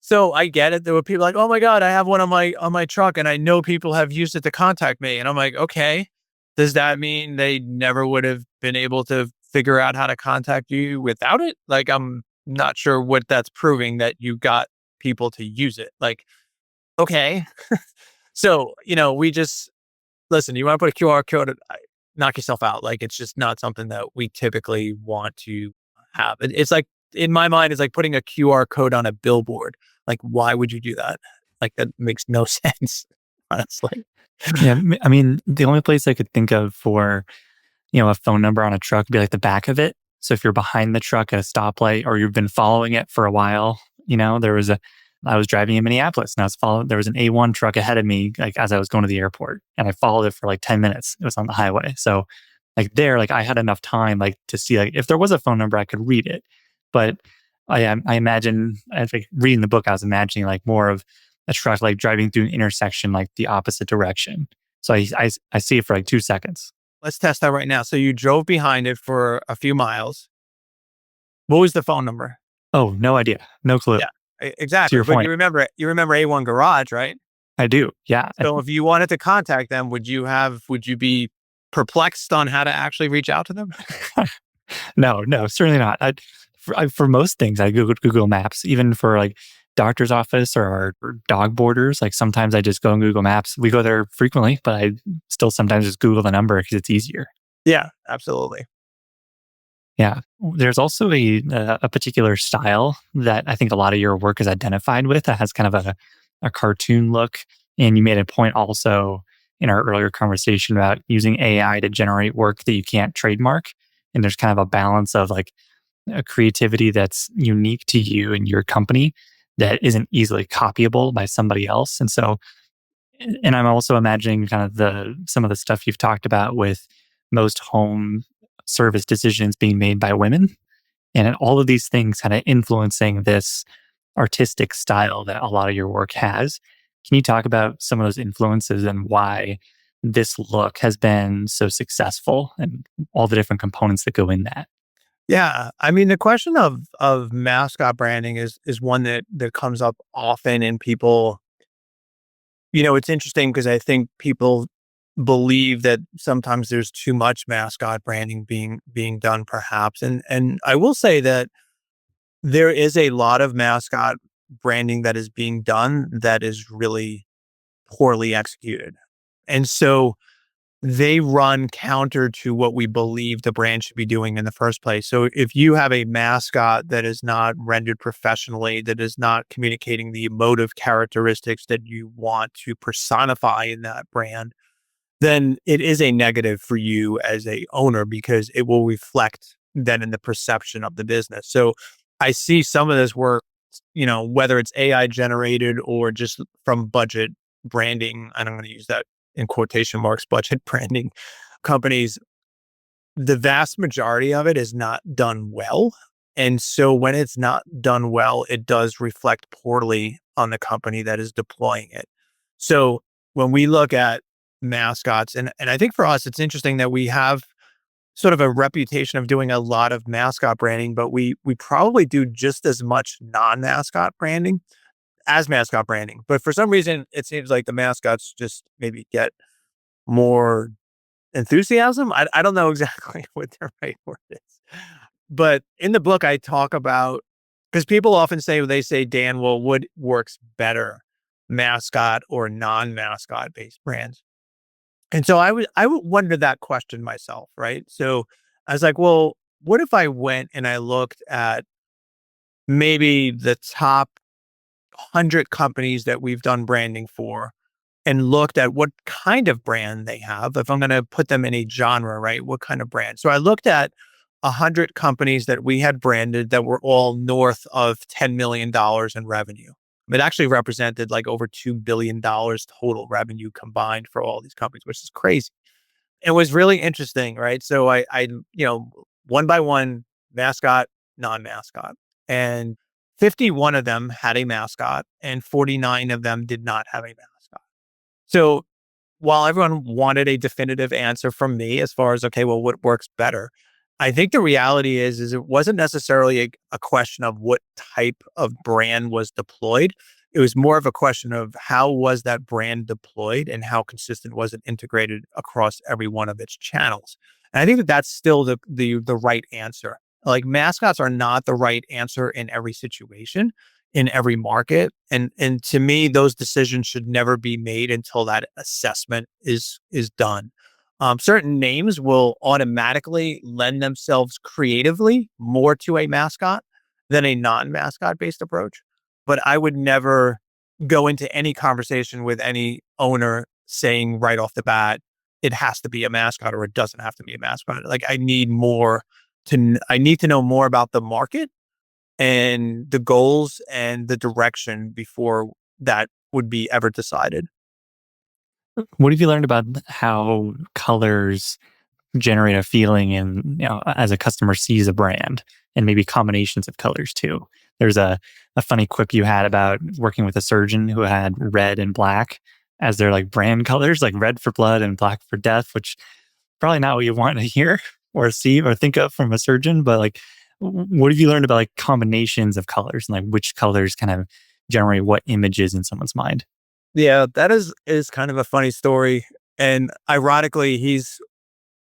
So I get it. There were people like, "Oh my God, I have one on my truck and I know people have used it to contact me." And I'm like, okay, does that mean they never would have been able to figure out how to contact you without it? Like, I'm not sure what that's proving that you got people to use it. Like, okay. So, we just listen, you want to put a QR code, knock yourself out. Like, it's just not something that we typically want to have. It's like, in my mind, it's like putting a QR code on a billboard. Like, why would you do that? Like, that makes no sense, honestly. Yeah, I mean, the only place I could think of for, a phone number on a truck would be like the back of it. So if you're behind the truck at a stoplight or you've been following it for a while, I was driving in Minneapolis and there was an A1 truck ahead of me, like as I was going to the airport, and I followed it for like 10 minutes. It was on the highway. So like I had enough time like to see like if there was a phone number, I could read it. But I imagine, as like reading the book, I was imagining like more of a truck like driving through an intersection like the opposite direction. So I see it for like 2 seconds. Let's test that right now. So you drove behind it for a few miles. What was the phone number? Oh, no idea. No clue. Yeah, To exactly. your But point. you remember A1 Garage, right? I do. Yeah. So if you wanted to contact them, would you be perplexed on how to actually reach out to them? No, no, certainly not. For most things, I Google Maps, even for like doctor's office or dog boarders. Like sometimes I just go on Google Maps. We go there frequently, but I still sometimes just Google the number because it's easier. Yeah, absolutely. Yeah. There's also a particular style that I think a lot of your work is identified with that has kind of a cartoon look. And you made a point also in our earlier conversation about using AI to generate work that you can't trademark. And there's kind of a balance of like a creativity that's unique to you and your company that isn't easily copyable by somebody else. And I'm also imagining kind of some of the stuff you've talked about with most home service decisions being made by women, and all of these things kind of influencing this artistic style that a lot of your work has. Can you talk about some of those influences and why this look has been so successful and all the different components that go in that? Yeah, I mean, the question of mascot branding is one that comes up often, and people, it's interesting because I think people believe that sometimes there's too much mascot branding being done, perhaps, and I will say that there is a lot of mascot branding that is being done that is really poorly executed, and so they run counter to what we believe the brand should be doing in the first place. So if you have a mascot that is not rendered professionally, that is not communicating the emotive characteristics that you want to personify in that brand, then it is a negative for you as a owner because it will reflect then in the perception of the business. So I see some of this work, whether it's AI generated or just from budget branding, and I'm going to use that in quotation marks, budget branding companies, the vast majority of it is not done well. And so when it's not done well, it does reflect poorly on the company that is deploying it. So when we look at mascots, and I think for us, it's interesting that we have sort of a reputation of doing a lot of mascot branding, but we probably do just as much non-mascot branding as mascot branding. But for some reason, it seems like the mascots just maybe get more enthusiasm. I don't know exactly what the right word is. But in the book, I talk about, because people often say, Dan, well, what works better, mascot or non-mascot based brands? And so I would wonder that question myself, right? So I was like, well, what if I went and I looked at maybe the top 100 companies that we've done branding for and looked at what kind of brand they have. If I'm going to put them in a genre, right? What kind of brand? So I looked at 100 companies that we had branded that were all north of $10 million in revenue. It actually represented like over $2 billion total revenue combined for all these companies, which is crazy. It was really interesting, right? So one by one, mascot, non-mascot. And 51 of them had a mascot and 49 of them did not have a mascot. So while everyone wanted a definitive answer from me as far as, okay, well, what works better? I think the reality is it wasn't necessarily a question of what type of brand was deployed. It was more of a question of how was that brand deployed and how consistent was it integrated across every one of its channels. And I think that that's still the right answer. Like mascots are not the right answer in every situation, in every market. And to me, those decisions should never be made until that assessment is done. Certain names will automatically lend themselves creatively more to a mascot than a non-mascot based approach. But I would never go into any conversation with any owner saying right off the bat, it has to be a mascot or it doesn't have to be a mascot. Like I need to know more about the market and the goals and the direction before that would be ever decided. What have you learned about how colors generate a feeling and as a customer sees a brand and maybe combinations of colors too? There's a funny quip you had about working with a surgeon who had red and black as their like brand colors, like red for blood and black for death, which probably not what you want to hear or see or think of from a surgeon. But like, what have you learned about like combinations of colors and like which colors kind of generate what images in someone's mind? Yeah, that is kind of a funny story. And ironically, he's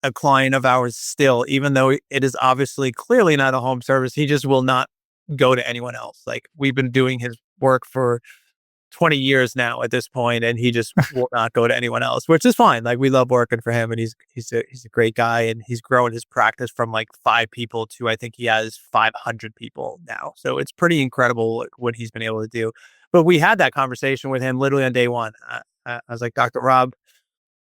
a client of ours still, even though it is obviously clearly not a home service. He just will not go to anyone else. Like we've been doing his work for 20 years now at this point, and he just will not go to anyone else, which is fine. Like we love working for him, and he's a great guy, and he's growing his practice from like 5 people to I think he has 500 people now. So it's pretty incredible what he's been able to do. But we had that conversation with him literally on day one. I was like, Dr. Rob,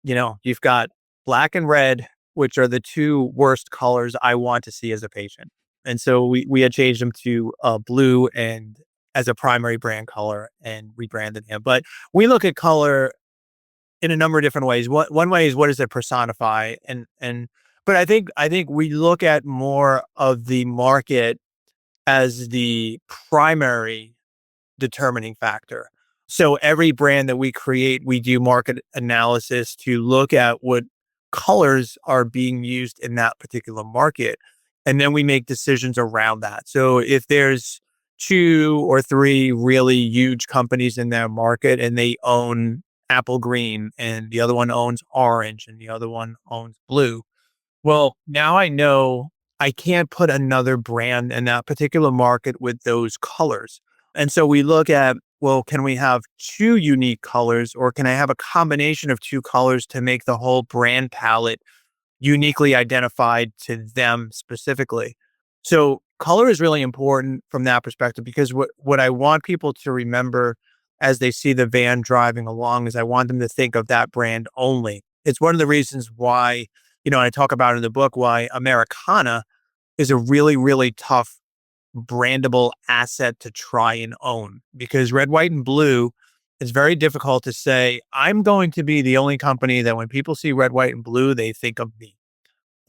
you've got black and red, which are the two worst colors I want to see as a patient. And so we had changed them to blue and as a primary brand color and rebranded him. But we look at color in a number of different ways. One way is what does it personify? But I think we look at more of the market as the primary determining factor. So every brand that we create, we do market analysis to look at what colors are being used in that particular market. And then we make decisions around that. So if there's 2 or 3 really huge companies in their market and they own apple green and the other one owns orange and the other one owns blue, well, now I know I can't put another brand in that particular market with those colors. And so we look at, well, can we have 2 unique colors or can I have a combination of 2 colors to make the whole brand palette uniquely identified to them specifically? So color is really important from that perspective because what I want people to remember as they see the van driving along is I want them to think of that brand only. It's one of the reasons why, I talk about in the book why Americana is a really, really tough brandable asset to try and own because red, white, and blue is very difficult to say, I'm going to be the only company that when people see red, white, and blue, they think of me.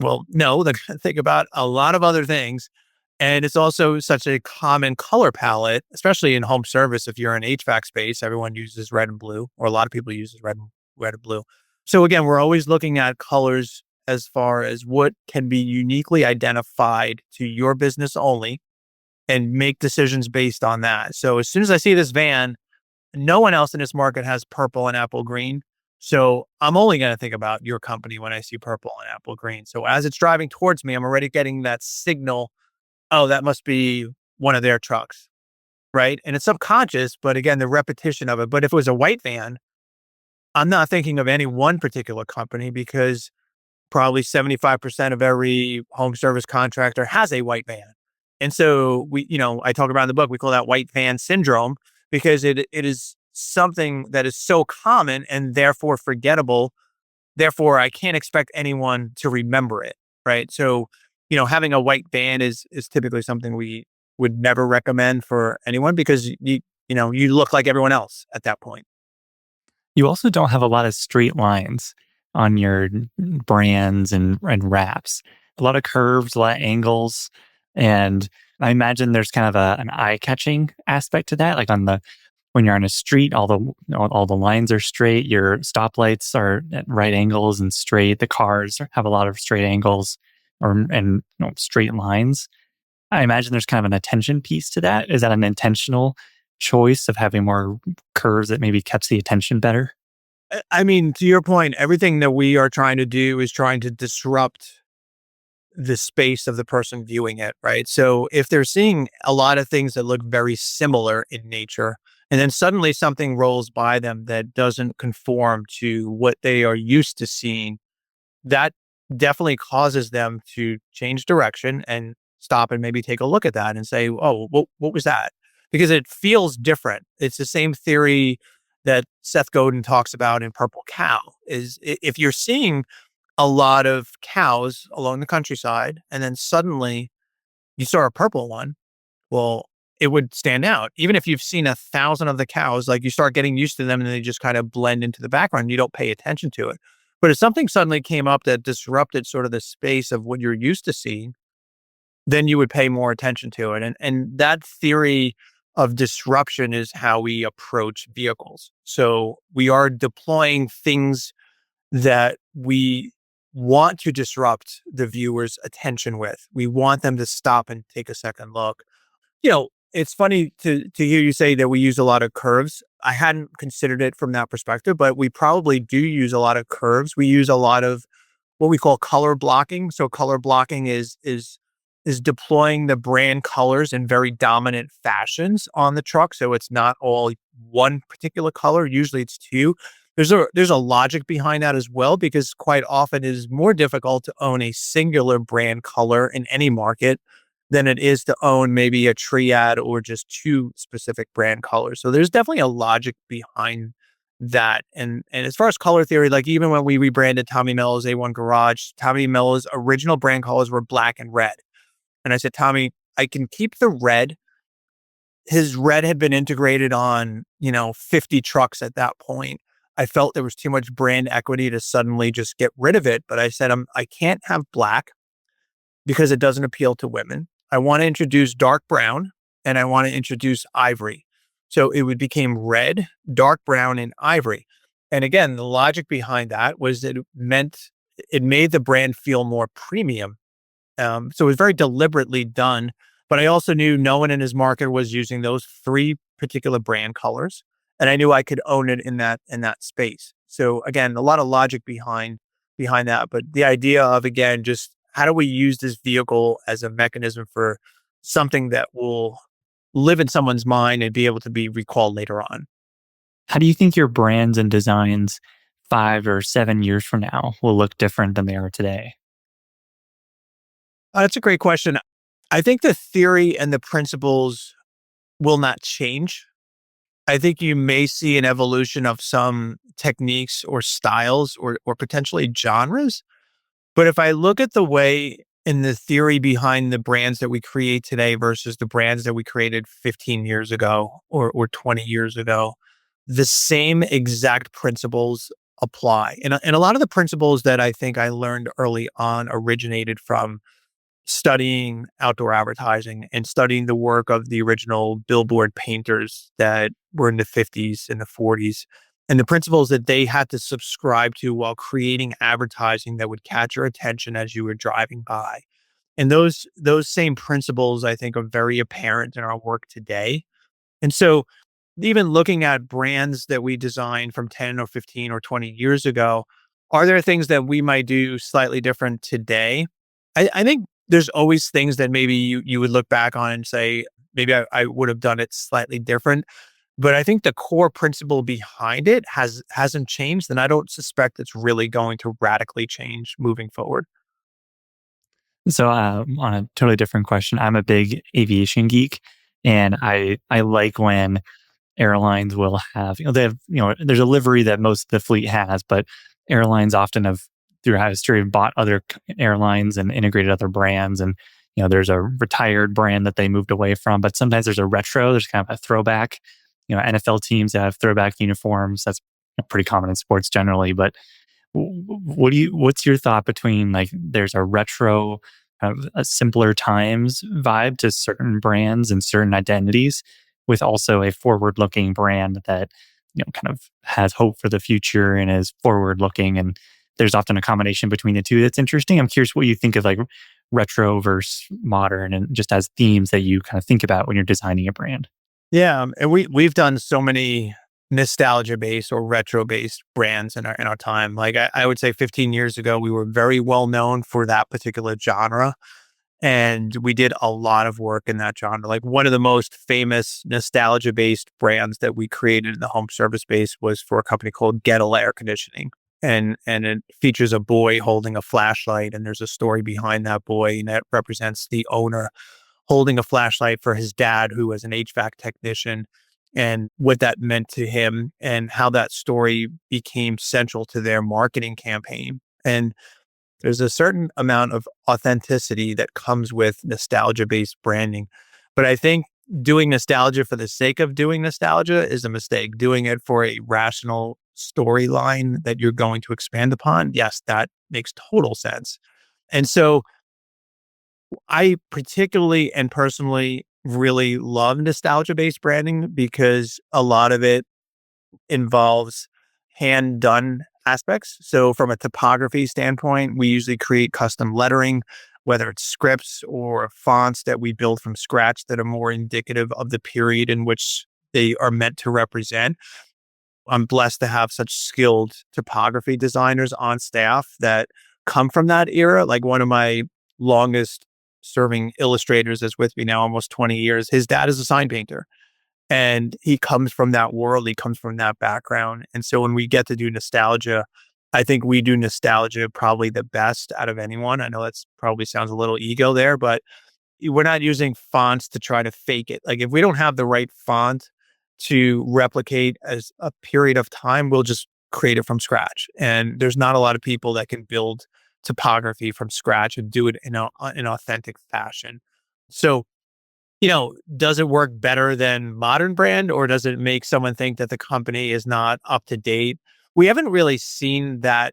Well, no, they're going to think about a lot of other things. And it's also such a common color palette, especially in home service. If you're in HVAC space, everyone uses red and blue, or a lot of people uses red and blue. So again, we're always looking at colors as far as what can be uniquely identified to your business only and make decisions based on that. So as soon as I see this van, no one else in this market has purple and apple green. So I'm only going to think about your company when I see purple and apple green. So as it's driving towards me, I'm already getting that signal. Oh, that must be one of their trucks. Right. And it's subconscious, but again, the repetition of it. But if it was a white van, I'm not thinking of any one particular company because probably 75% of every home service contractor has a white van. And so I talk about in the book, we call that white van syndrome because it is something that is so common and therefore forgettable. Therefore, I can't expect anyone to remember it. Right. So, having a white van is typically something we would never recommend for anyone because you look like everyone else at that point. You also don't have a lot of straight lines on your brands and wraps. A lot of curves, a lot of angles. And I imagine there's kind of an eye-catching aspect to that. Like when you're on a street, all the lines are straight. Your stoplights are at right angles and straight. The cars have a lot of straight angles and straight lines. I imagine there's kind of an attention piece to that. Is that an intentional choice of having more curves that maybe catch the attention better? I mean, to your point, everything that we are trying to do is trying to disrupt the space of the person viewing it, right? So if they're seeing a lot of things that look very similar in nature, and then suddenly something rolls by them that doesn't conform to what they are used to seeing, that definitely causes them to change direction and stop and maybe take a look at that and say, "Oh, what was that?" Because it feels different. It's the same theory that Seth Godin talks about in Purple Cow. Is if you're seeing a lot of cows along the countryside, and then suddenly you saw a purple one, well, it would stand out. Even if you've seen 1,000 of the cows, like you start getting used to them and they just kind of blend into the background. You don't pay attention to it. But if something suddenly came up that disrupted sort of the space of what you're used to seeing, then you would pay more attention to it. And that theory of disruption is how we approach vehicles. So we are deploying things that we want to disrupt the viewer's attention with. We want them to stop and take a second look. It's funny to hear you say that we use a lot of curves. I hadn't considered it from that perspective, but we probably do use a lot of curves. We use a lot of what we call color blocking. So color blocking is deploying the brand colors in very dominant fashions on the truck. So it's not all one particular color. Usually it's two. There's a logic behind that as well, because quite often it is more difficult to own a singular brand color in any market than it is to own maybe a triad or just two specific brand colors. So there's definitely a logic behind that. And as far as color theory, like even when we rebranded Tommy Mello's A1 Garage, Tommy Mello's original brand colors were black and red. And I said, Tommy, I can keep the red. His red had been integrated on, 50 trucks at that point. I felt there was too much brand equity to suddenly just get rid of it. But I said, I can't have black because it doesn't appeal to women. I want to introduce dark brown and I want to introduce ivory. So it would become red, dark brown, and ivory. And again, the logic behind that was that it made the brand feel more premium. So it was very deliberately done. But I also knew no one in his market was using those three particular brand colors, and I knew I could own it in that space. So again, a lot of logic behind that. But the idea of, again, just how do we use this vehicle as a mechanism for something that will live in someone's mind and be able to be recalled later on? How do you think your brands and designs 5 or 7 years from now will look different than they are today? That's a great question. I think the theory and the principles will not change. I think you may see an evolution of some techniques or styles or potentially genres. But if I look at the way in the theory behind the brands that we create today versus the brands that we created 15 years ago or 20 years ago, the same exact principles apply. And a lot of the principles that I think I learned early on originated from studying outdoor advertising and studying the work of the original billboard painters that were in the 50s and the 40s, and the principles that they had to subscribe to while creating advertising that would catch your attention as you were driving by. And those same principles, I think, are very apparent in our work today. And so even looking at brands that we designed from 10 or 15 or 20 years ago, are there things that we might do slightly different today? I think there's always things that maybe you would look back on and say, maybe I would have done it slightly different. But I think the core principle behind it hasn't changed. And I don't suspect it's really going to radically change moving forward. So, on a totally different question, I'm a big aviation geek, and I like when airlines will have, they have, there's a livery that most of the fleet has, but airlines often have, through history, have bought other airlines and integrated other brands. And, there's a retired brand that they moved away from, but sometimes there's a retro, there's kind of a throwback. NFL teams that have throwback uniforms. That's pretty common in sports generally. But what's your thought between, like, there's a retro, kind of a simpler times vibe to certain brands and certain identities, with also a forward looking brand that, kind of has hope for the future and is forward looking. And there's often a combination between the two that's interesting. I'm curious what you think of, like, retro versus modern, and just as themes that you kind of think about when you're designing a brand. Yeah, and we've done so many nostalgia based or retro based brands in our time. Like I would say 15 years ago, we were very well known for that particular genre. And we did a lot of work in that genre. Like one of the most famous nostalgia based brands that we created in the home service space was for a company called Gettle Air Conditioning. and it features a boy holding a flashlight, and there's a story behind that boy, and that represents the owner holding a flashlight for his dad, who was an HVAC technician, and what that meant to him, and how that story became central to their marketing campaign. And there's a certain amount of authenticity that comes with nostalgia based branding. But I think doing nostalgia for the sake of doing nostalgia is a mistake. Doing it for a rational storyline that you're going to expand upon, yes, that makes total sense. And so I particularly and personally really love nostalgia based branding because a lot of it involves hand done aspects. So, from a typography standpoint, we usually create custom lettering, whether it's scripts or fonts that we build from scratch that are more indicative of the period in which they are meant to represent. I'm blessed to have such skilled typography designers on staff that come from that era. Like one of my longest serving illustrators is with me now almost 20 years. His dad is a sign painter and he comes from that world. He comes from that background. And so when we get to do nostalgia, I think we do nostalgia probably the best out of anyone. I know that's probably sounds a little ego there, but we're not using fonts to try to fake it. Like if we don't have the right font to replicate as a period of time, we'll just create it from scratch. And there's not a lot of people that can build typography from scratch and do it in an authentic fashion. So, does it work better than modern brand, or does it make someone think that the company is not up to date? We haven't really seen that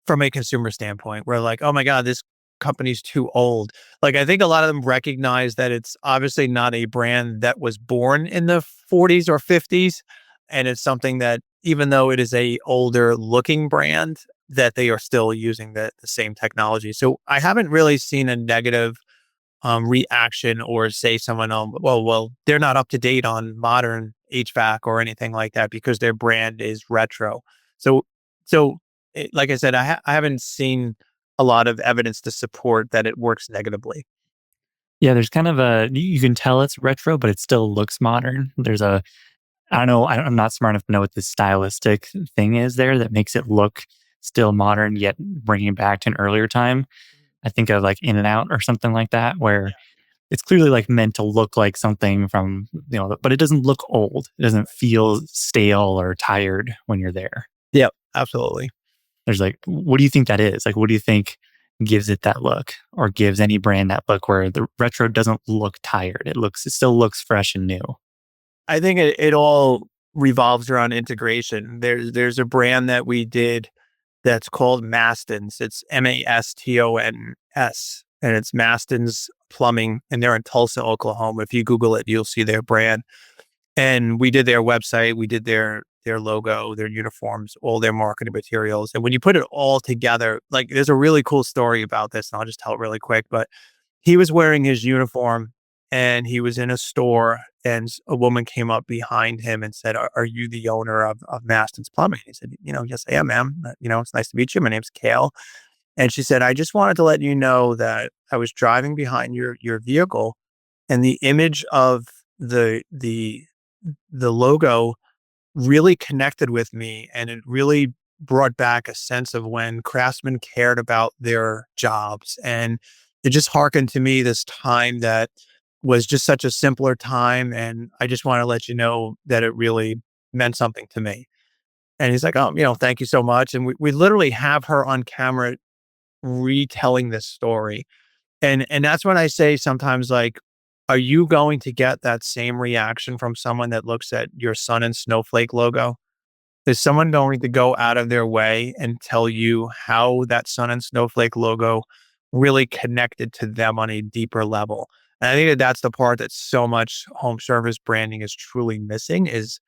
from a consumer standpoint. We're like, oh my God, this company's too old. Like, I think a lot of them recognize that it's obviously not a brand that was born in the 40s or 50s. And it's something that, even though it is a older looking brand, that they are still using the same technology. So I haven't really seen a negative reaction or say someone, well, they're not up to date on modern HVAC or anything like that because their brand is retro. So, like I said, I haven't seen a lot of evidence to support that it works negatively. Yeah, there's kind of you can tell it's retro, but it still looks modern. I don't know, I'm not smart enough to know what the stylistic thing is there that makes it look still modern, yet bringing it back to an earlier time. I think of like In and Out or something like that, where it's clearly like meant to look like something from, but it doesn't look old. It doesn't feel stale or tired when you're there. Yep, absolutely. There's like, what do you think that is? Like, what do you think gives it that look or gives any brand that look where the retro doesn't look tired? It still looks fresh and new. I think it all revolves around integration. There's a brand that we did that's called Mastons. It's Mastons, and it's Mastons Plumbing, and they're in Tulsa, Oklahoma. If you Google it, you'll see their brand. And we did their website, we did their logo, their uniforms, all their marketing materials. And when you put it all together, like there's a really cool story about this, and I'll just tell it really quick. But he was wearing his uniform and he was in a store, and a woman came up behind him and said, are you the owner of Maston's Plumbing? He said, yes, I am, ma'am. It's nice to meet you. My name's Kale. And she said, I just wanted to let you know that I was driving behind your vehicle, and the image of the logo really connected with me, and it really brought back a sense of when craftsmen cared about their jobs. And it just harkened to me this time that was just such a simpler time. And I just want to let you know that it really meant something to me. And he's like, oh, thank you so much. And we literally have her on camera retelling this story. And that's when I say sometimes, like, are you going to get that same reaction from someone that looks at your Sun and Snowflake logo? Is someone going to go out of their way and tell you how that Sun and Snowflake logo really connected to them on a deeper level? And I think that that's the part that so much home service branding is truly missing is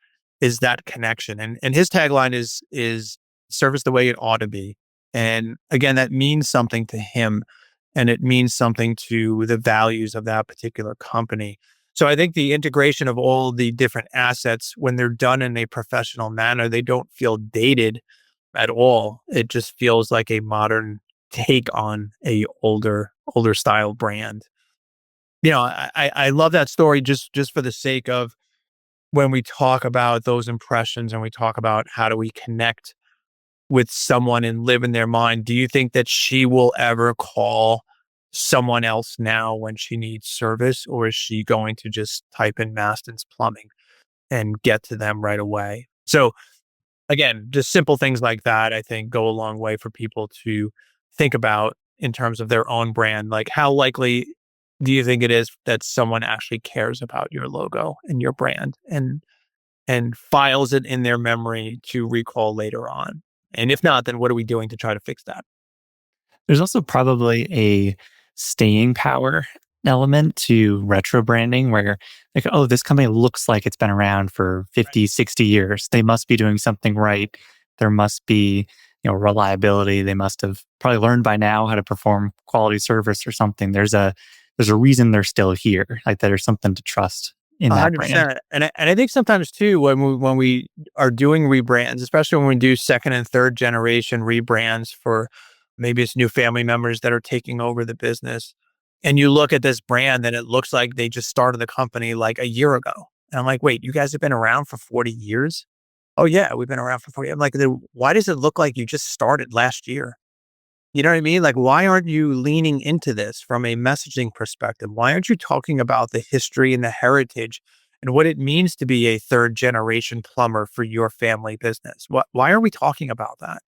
that connection. And his tagline is service the way it ought to be. And again, that means something to him, and it means something to the values of that particular company. So I think the integration of all the different assets, when they're done in a professional manner, they don't feel dated at all. It just feels like a modern take on a older style brand. I love that story just for the sake of when we talk about those impressions and we talk about how do we connect with someone and live in their mind, do you think that she will ever call someone else now when she needs service, or is she going to just type in Maston's Plumbing and get to them right away? So again, just simple things like that, I think, go a long way for people to think about in terms of their own brand. Like, how likely do you think it is that someone actually cares about your logo and your brand and files it in their memory to recall later on? And if not, then what are we doing to try to fix that? There's also probably a staying power element to retro branding where, like, oh, this company looks like it's been around for 50, 60 years. They must be doing something right. There must be, reliability. They must have probably learned by now how to perform quality service or something. There's a reason they're still here. Like, there's something to trust in that brand. 100%. And I think sometimes too, when we are doing rebrands, especially when we do second and third generation rebrands for maybe it's new family members that are taking over the business, and you look at this brand and it looks like they just started the company like a year ago. And I'm like, wait, you guys have been around for 40 years? Oh yeah, we've been around for 40. I'm like, then why does it look like you just started last year? You know what I mean? Like, why aren't you leaning into this from a messaging perspective? Why aren't you talking about the history and the heritage and what it means to be a third generation plumber for your family business? Why are we talking about that?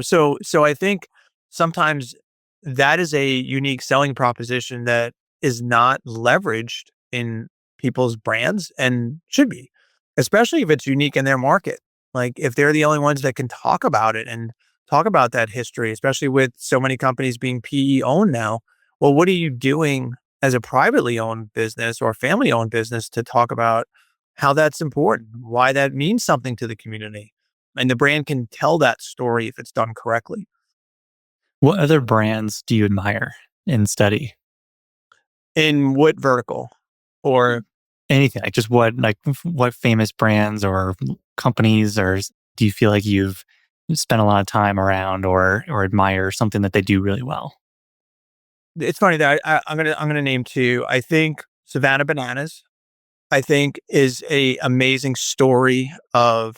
So I think sometimes that is a unique selling proposition that is not leveraged in people's brands and should be, especially if it's unique in their market. Like, if they're the only ones that can talk about it and talk about that history, especially with so many companies being PE owned now. Well, what are you doing as a privately owned business or family owned business to talk about how that's important, why that means something to the community? And the brand can tell that story if it's done correctly. What other brands do you admire and study? In what vertical? Or Anything, like, just what famous brands or companies, or do you feel like you've spent a lot of time around or admire something that they do really well? it's funny that I'm gonna name two. I think Savannah Bananas, I think, is a amazing story of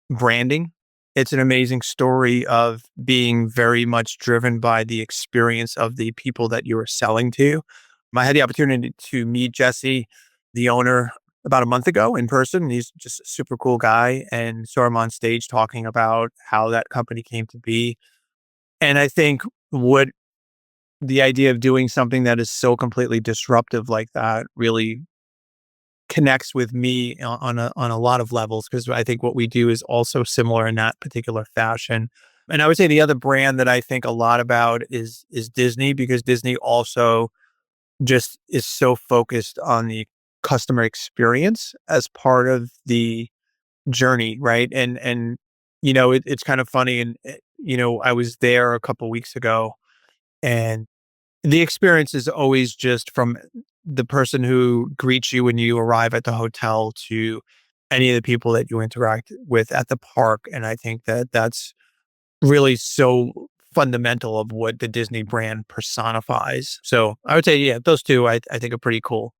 branding. It's an amazing story of being very much driven by the experience of the people that you are selling to. I had the opportunity to meet Jesse, the owner, about a month ago in person. He's just a super cool guy, and saw him on stage talking about how that company came to be. And I think what the idea of doing something that is so completely disruptive like that really connects with me on a lot of levels, because I think what we do is also similar in that particular fashion. And I would say the other brand that I think a lot about is Disney, because Disney also just is so focused on the customer experience as part of the journey, right? And it's kind of funny, and I was there a couple weeks ago, and the experience is always just from the person who greets you when you arrive at the hotel to any of the people that you interact with at the park. And I think that that's really so fundamental of what the Disney brand personifies. So I would say, yeah, those two I think are pretty cool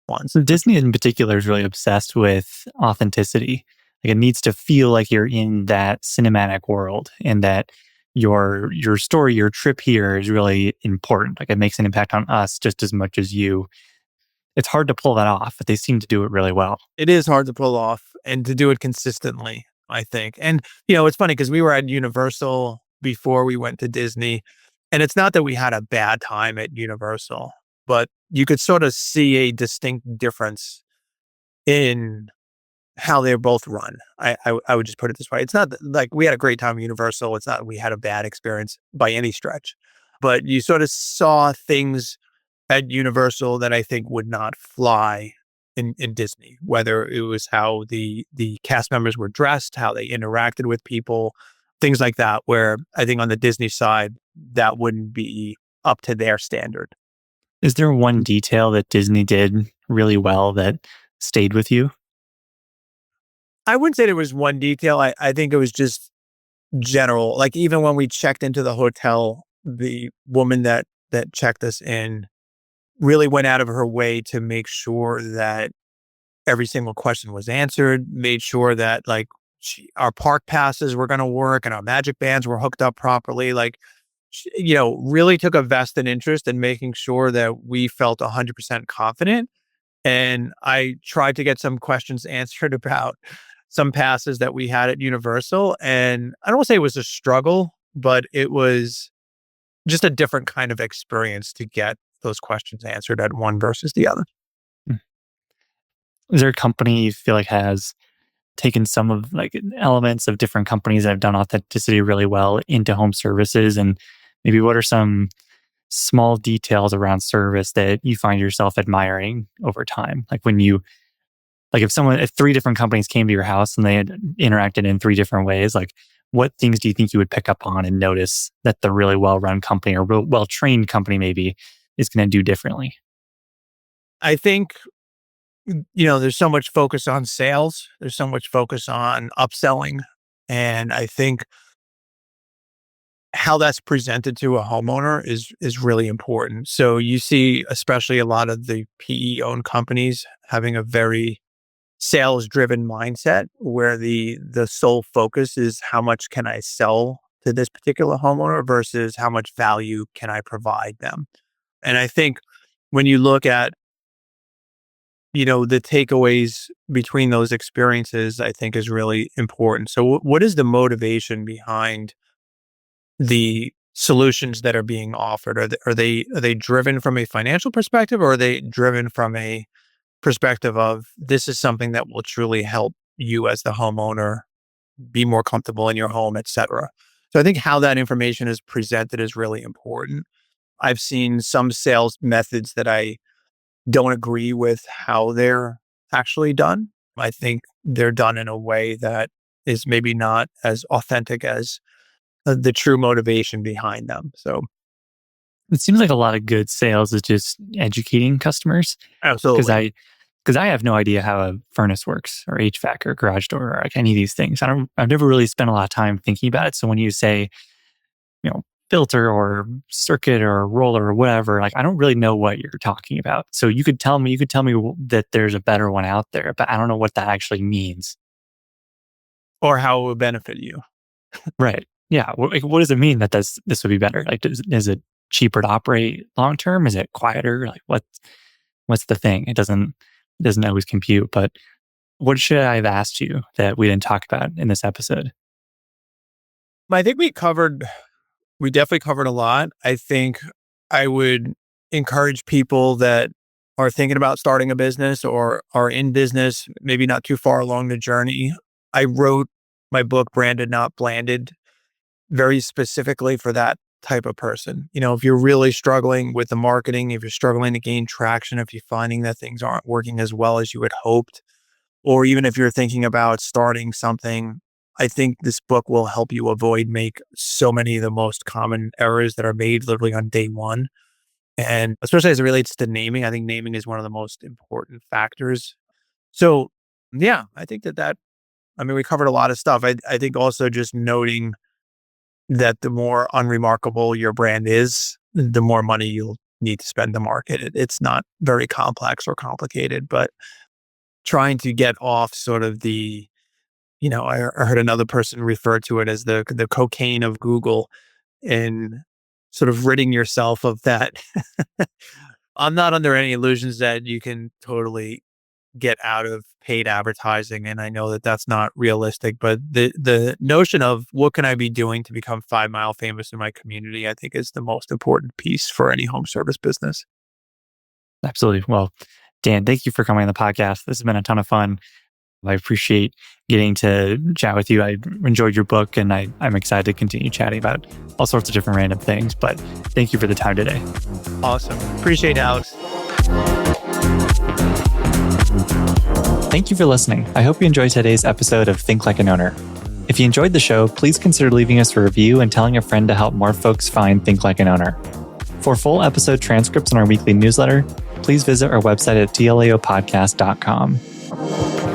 ones. So Disney in particular is really obsessed with authenticity. Like, it needs to feel like you're in that cinematic world, and that your story, your trip here is really important. Like, it makes an impact on us just as much as you. It's hard to pull that off, but they seem to do it really well. It is hard to pull off and to do it consistently, I think. And, it's funny because we were at Universal before we went to Disney. And it's not that we had a bad time at Universal, but you could sort of see a distinct difference in how they're both run. I would just put it this way. It's not like we had a great time at Universal. It's not we had a bad experience by any stretch, but you sort of saw things at Universal that I think would not fly in Disney, whether it was how the cast members were dressed, how they interacted with people, things like that, where I think on the Disney side, that wouldn't be up to their standard. Is there one detail that Disney did really well that stayed with you? I wouldn't say there was one detail. I think it was just general. Like, even when we checked into the hotel, the woman that checked us in really went out of her way to make sure that every single question was answered, made sure that, like, our park passes were going to work and our magic bands were hooked up properly. Like, really took a vested interest in making sure that we felt 100% confident. And I tried to get some questions answered about some passes that we had at Universal. And I don't want to say it was a struggle, but it was just a different kind of experience to get those questions answered at one versus the other. Is there a company you feel like has taken some of like elements of different companies that have done authenticity really well into home services? And maybe what are some small details around service that you find yourself admiring over time? Like if 3 different companies came to your house and they had interacted in 3 different ways, like what things do you think you would pick up on and notice that the really well-run company or well-trained company maybe is going to do differently? I think, there's so much focus on sales. There's so much focus on upselling. And I think how that's presented to a homeowner is really important. So you see, especially a lot of the PE-owned companies having a very sales-driven mindset where the sole focus is how much can I sell to this particular homeowner versus how much value can I provide them. And I think when you look at the takeaways between those experiences, I think is really important. So what is the motivation behind the solutions that are being offered? Are they driven from a financial perspective, or are they driven from a perspective of this is something that will truly help you as the homeowner be more comfortable in your home, et cetera? So I think how that information is presented is really important. I've seen some sales methods that I don't agree with how they're actually done. I think they're done in a way that is maybe not as authentic as the true motivation behind them. So It seems like a lot of good sales is just educating customers. absolutely. Because I have no idea how a furnace works or HVAC or garage door or like any of these things. I've never really spent a lot of time thinking about it. So when you say, filter or circuit or roller or whatever, like I don't really know what you're talking about. So you could tell me that there's a better one out there, but I don't know what that actually means. Or how it would benefit you. Right. Yeah. What does it mean that this would be better? Like, is it cheaper to operate long term? Is it quieter? Like, what's the thing? It doesn't always compute. But what should I have asked you that we didn't talk about in this episode? I think we definitely covered a lot. I think I would encourage people that are thinking about starting a business or are in business, maybe not too far along the journey. I wrote my book, Branded Not Blanded, very specifically for that type of person. If you're really struggling with the marketing, if you're struggling to gain traction, if you're finding that things aren't working as well as you had hoped, or even if you're thinking about starting something, I think this book will help you make so many of the most common errors that are made literally on day one. And especially as it relates to naming, I think naming is one of the most important factors. So yeah, I think we covered a lot of stuff. I think also just noting that the more unremarkable your brand is, the more money you'll need to spend to market it. It's not very complex or complicated, but trying to get off sort of the, I heard another person refer to it as the cocaine of Google, and sort of ridding yourself of that. I'm not under any illusions that you can totally get out of paid advertising, and I know that that's not realistic, but the notion of what can I be doing to become 5 Mile famous in my community, I think is the most important piece for any home service business. Absolutely. Well, Dan, thank you for coming on the podcast. This has been a ton of fun. I appreciate getting to chat with you. I enjoyed your book, and I'm excited to continue chatting about all sorts of different random things. But thank you for the time today. Awesome. Appreciate it, Alex. Thank you for listening. I hope you enjoyed today's episode of Think Like an Owner. If you enjoyed the show, please consider leaving us a review and telling a friend to help more folks find Think Like an Owner. For full episode transcripts and our weekly newsletter, please visit our website at tlaopodcast.com.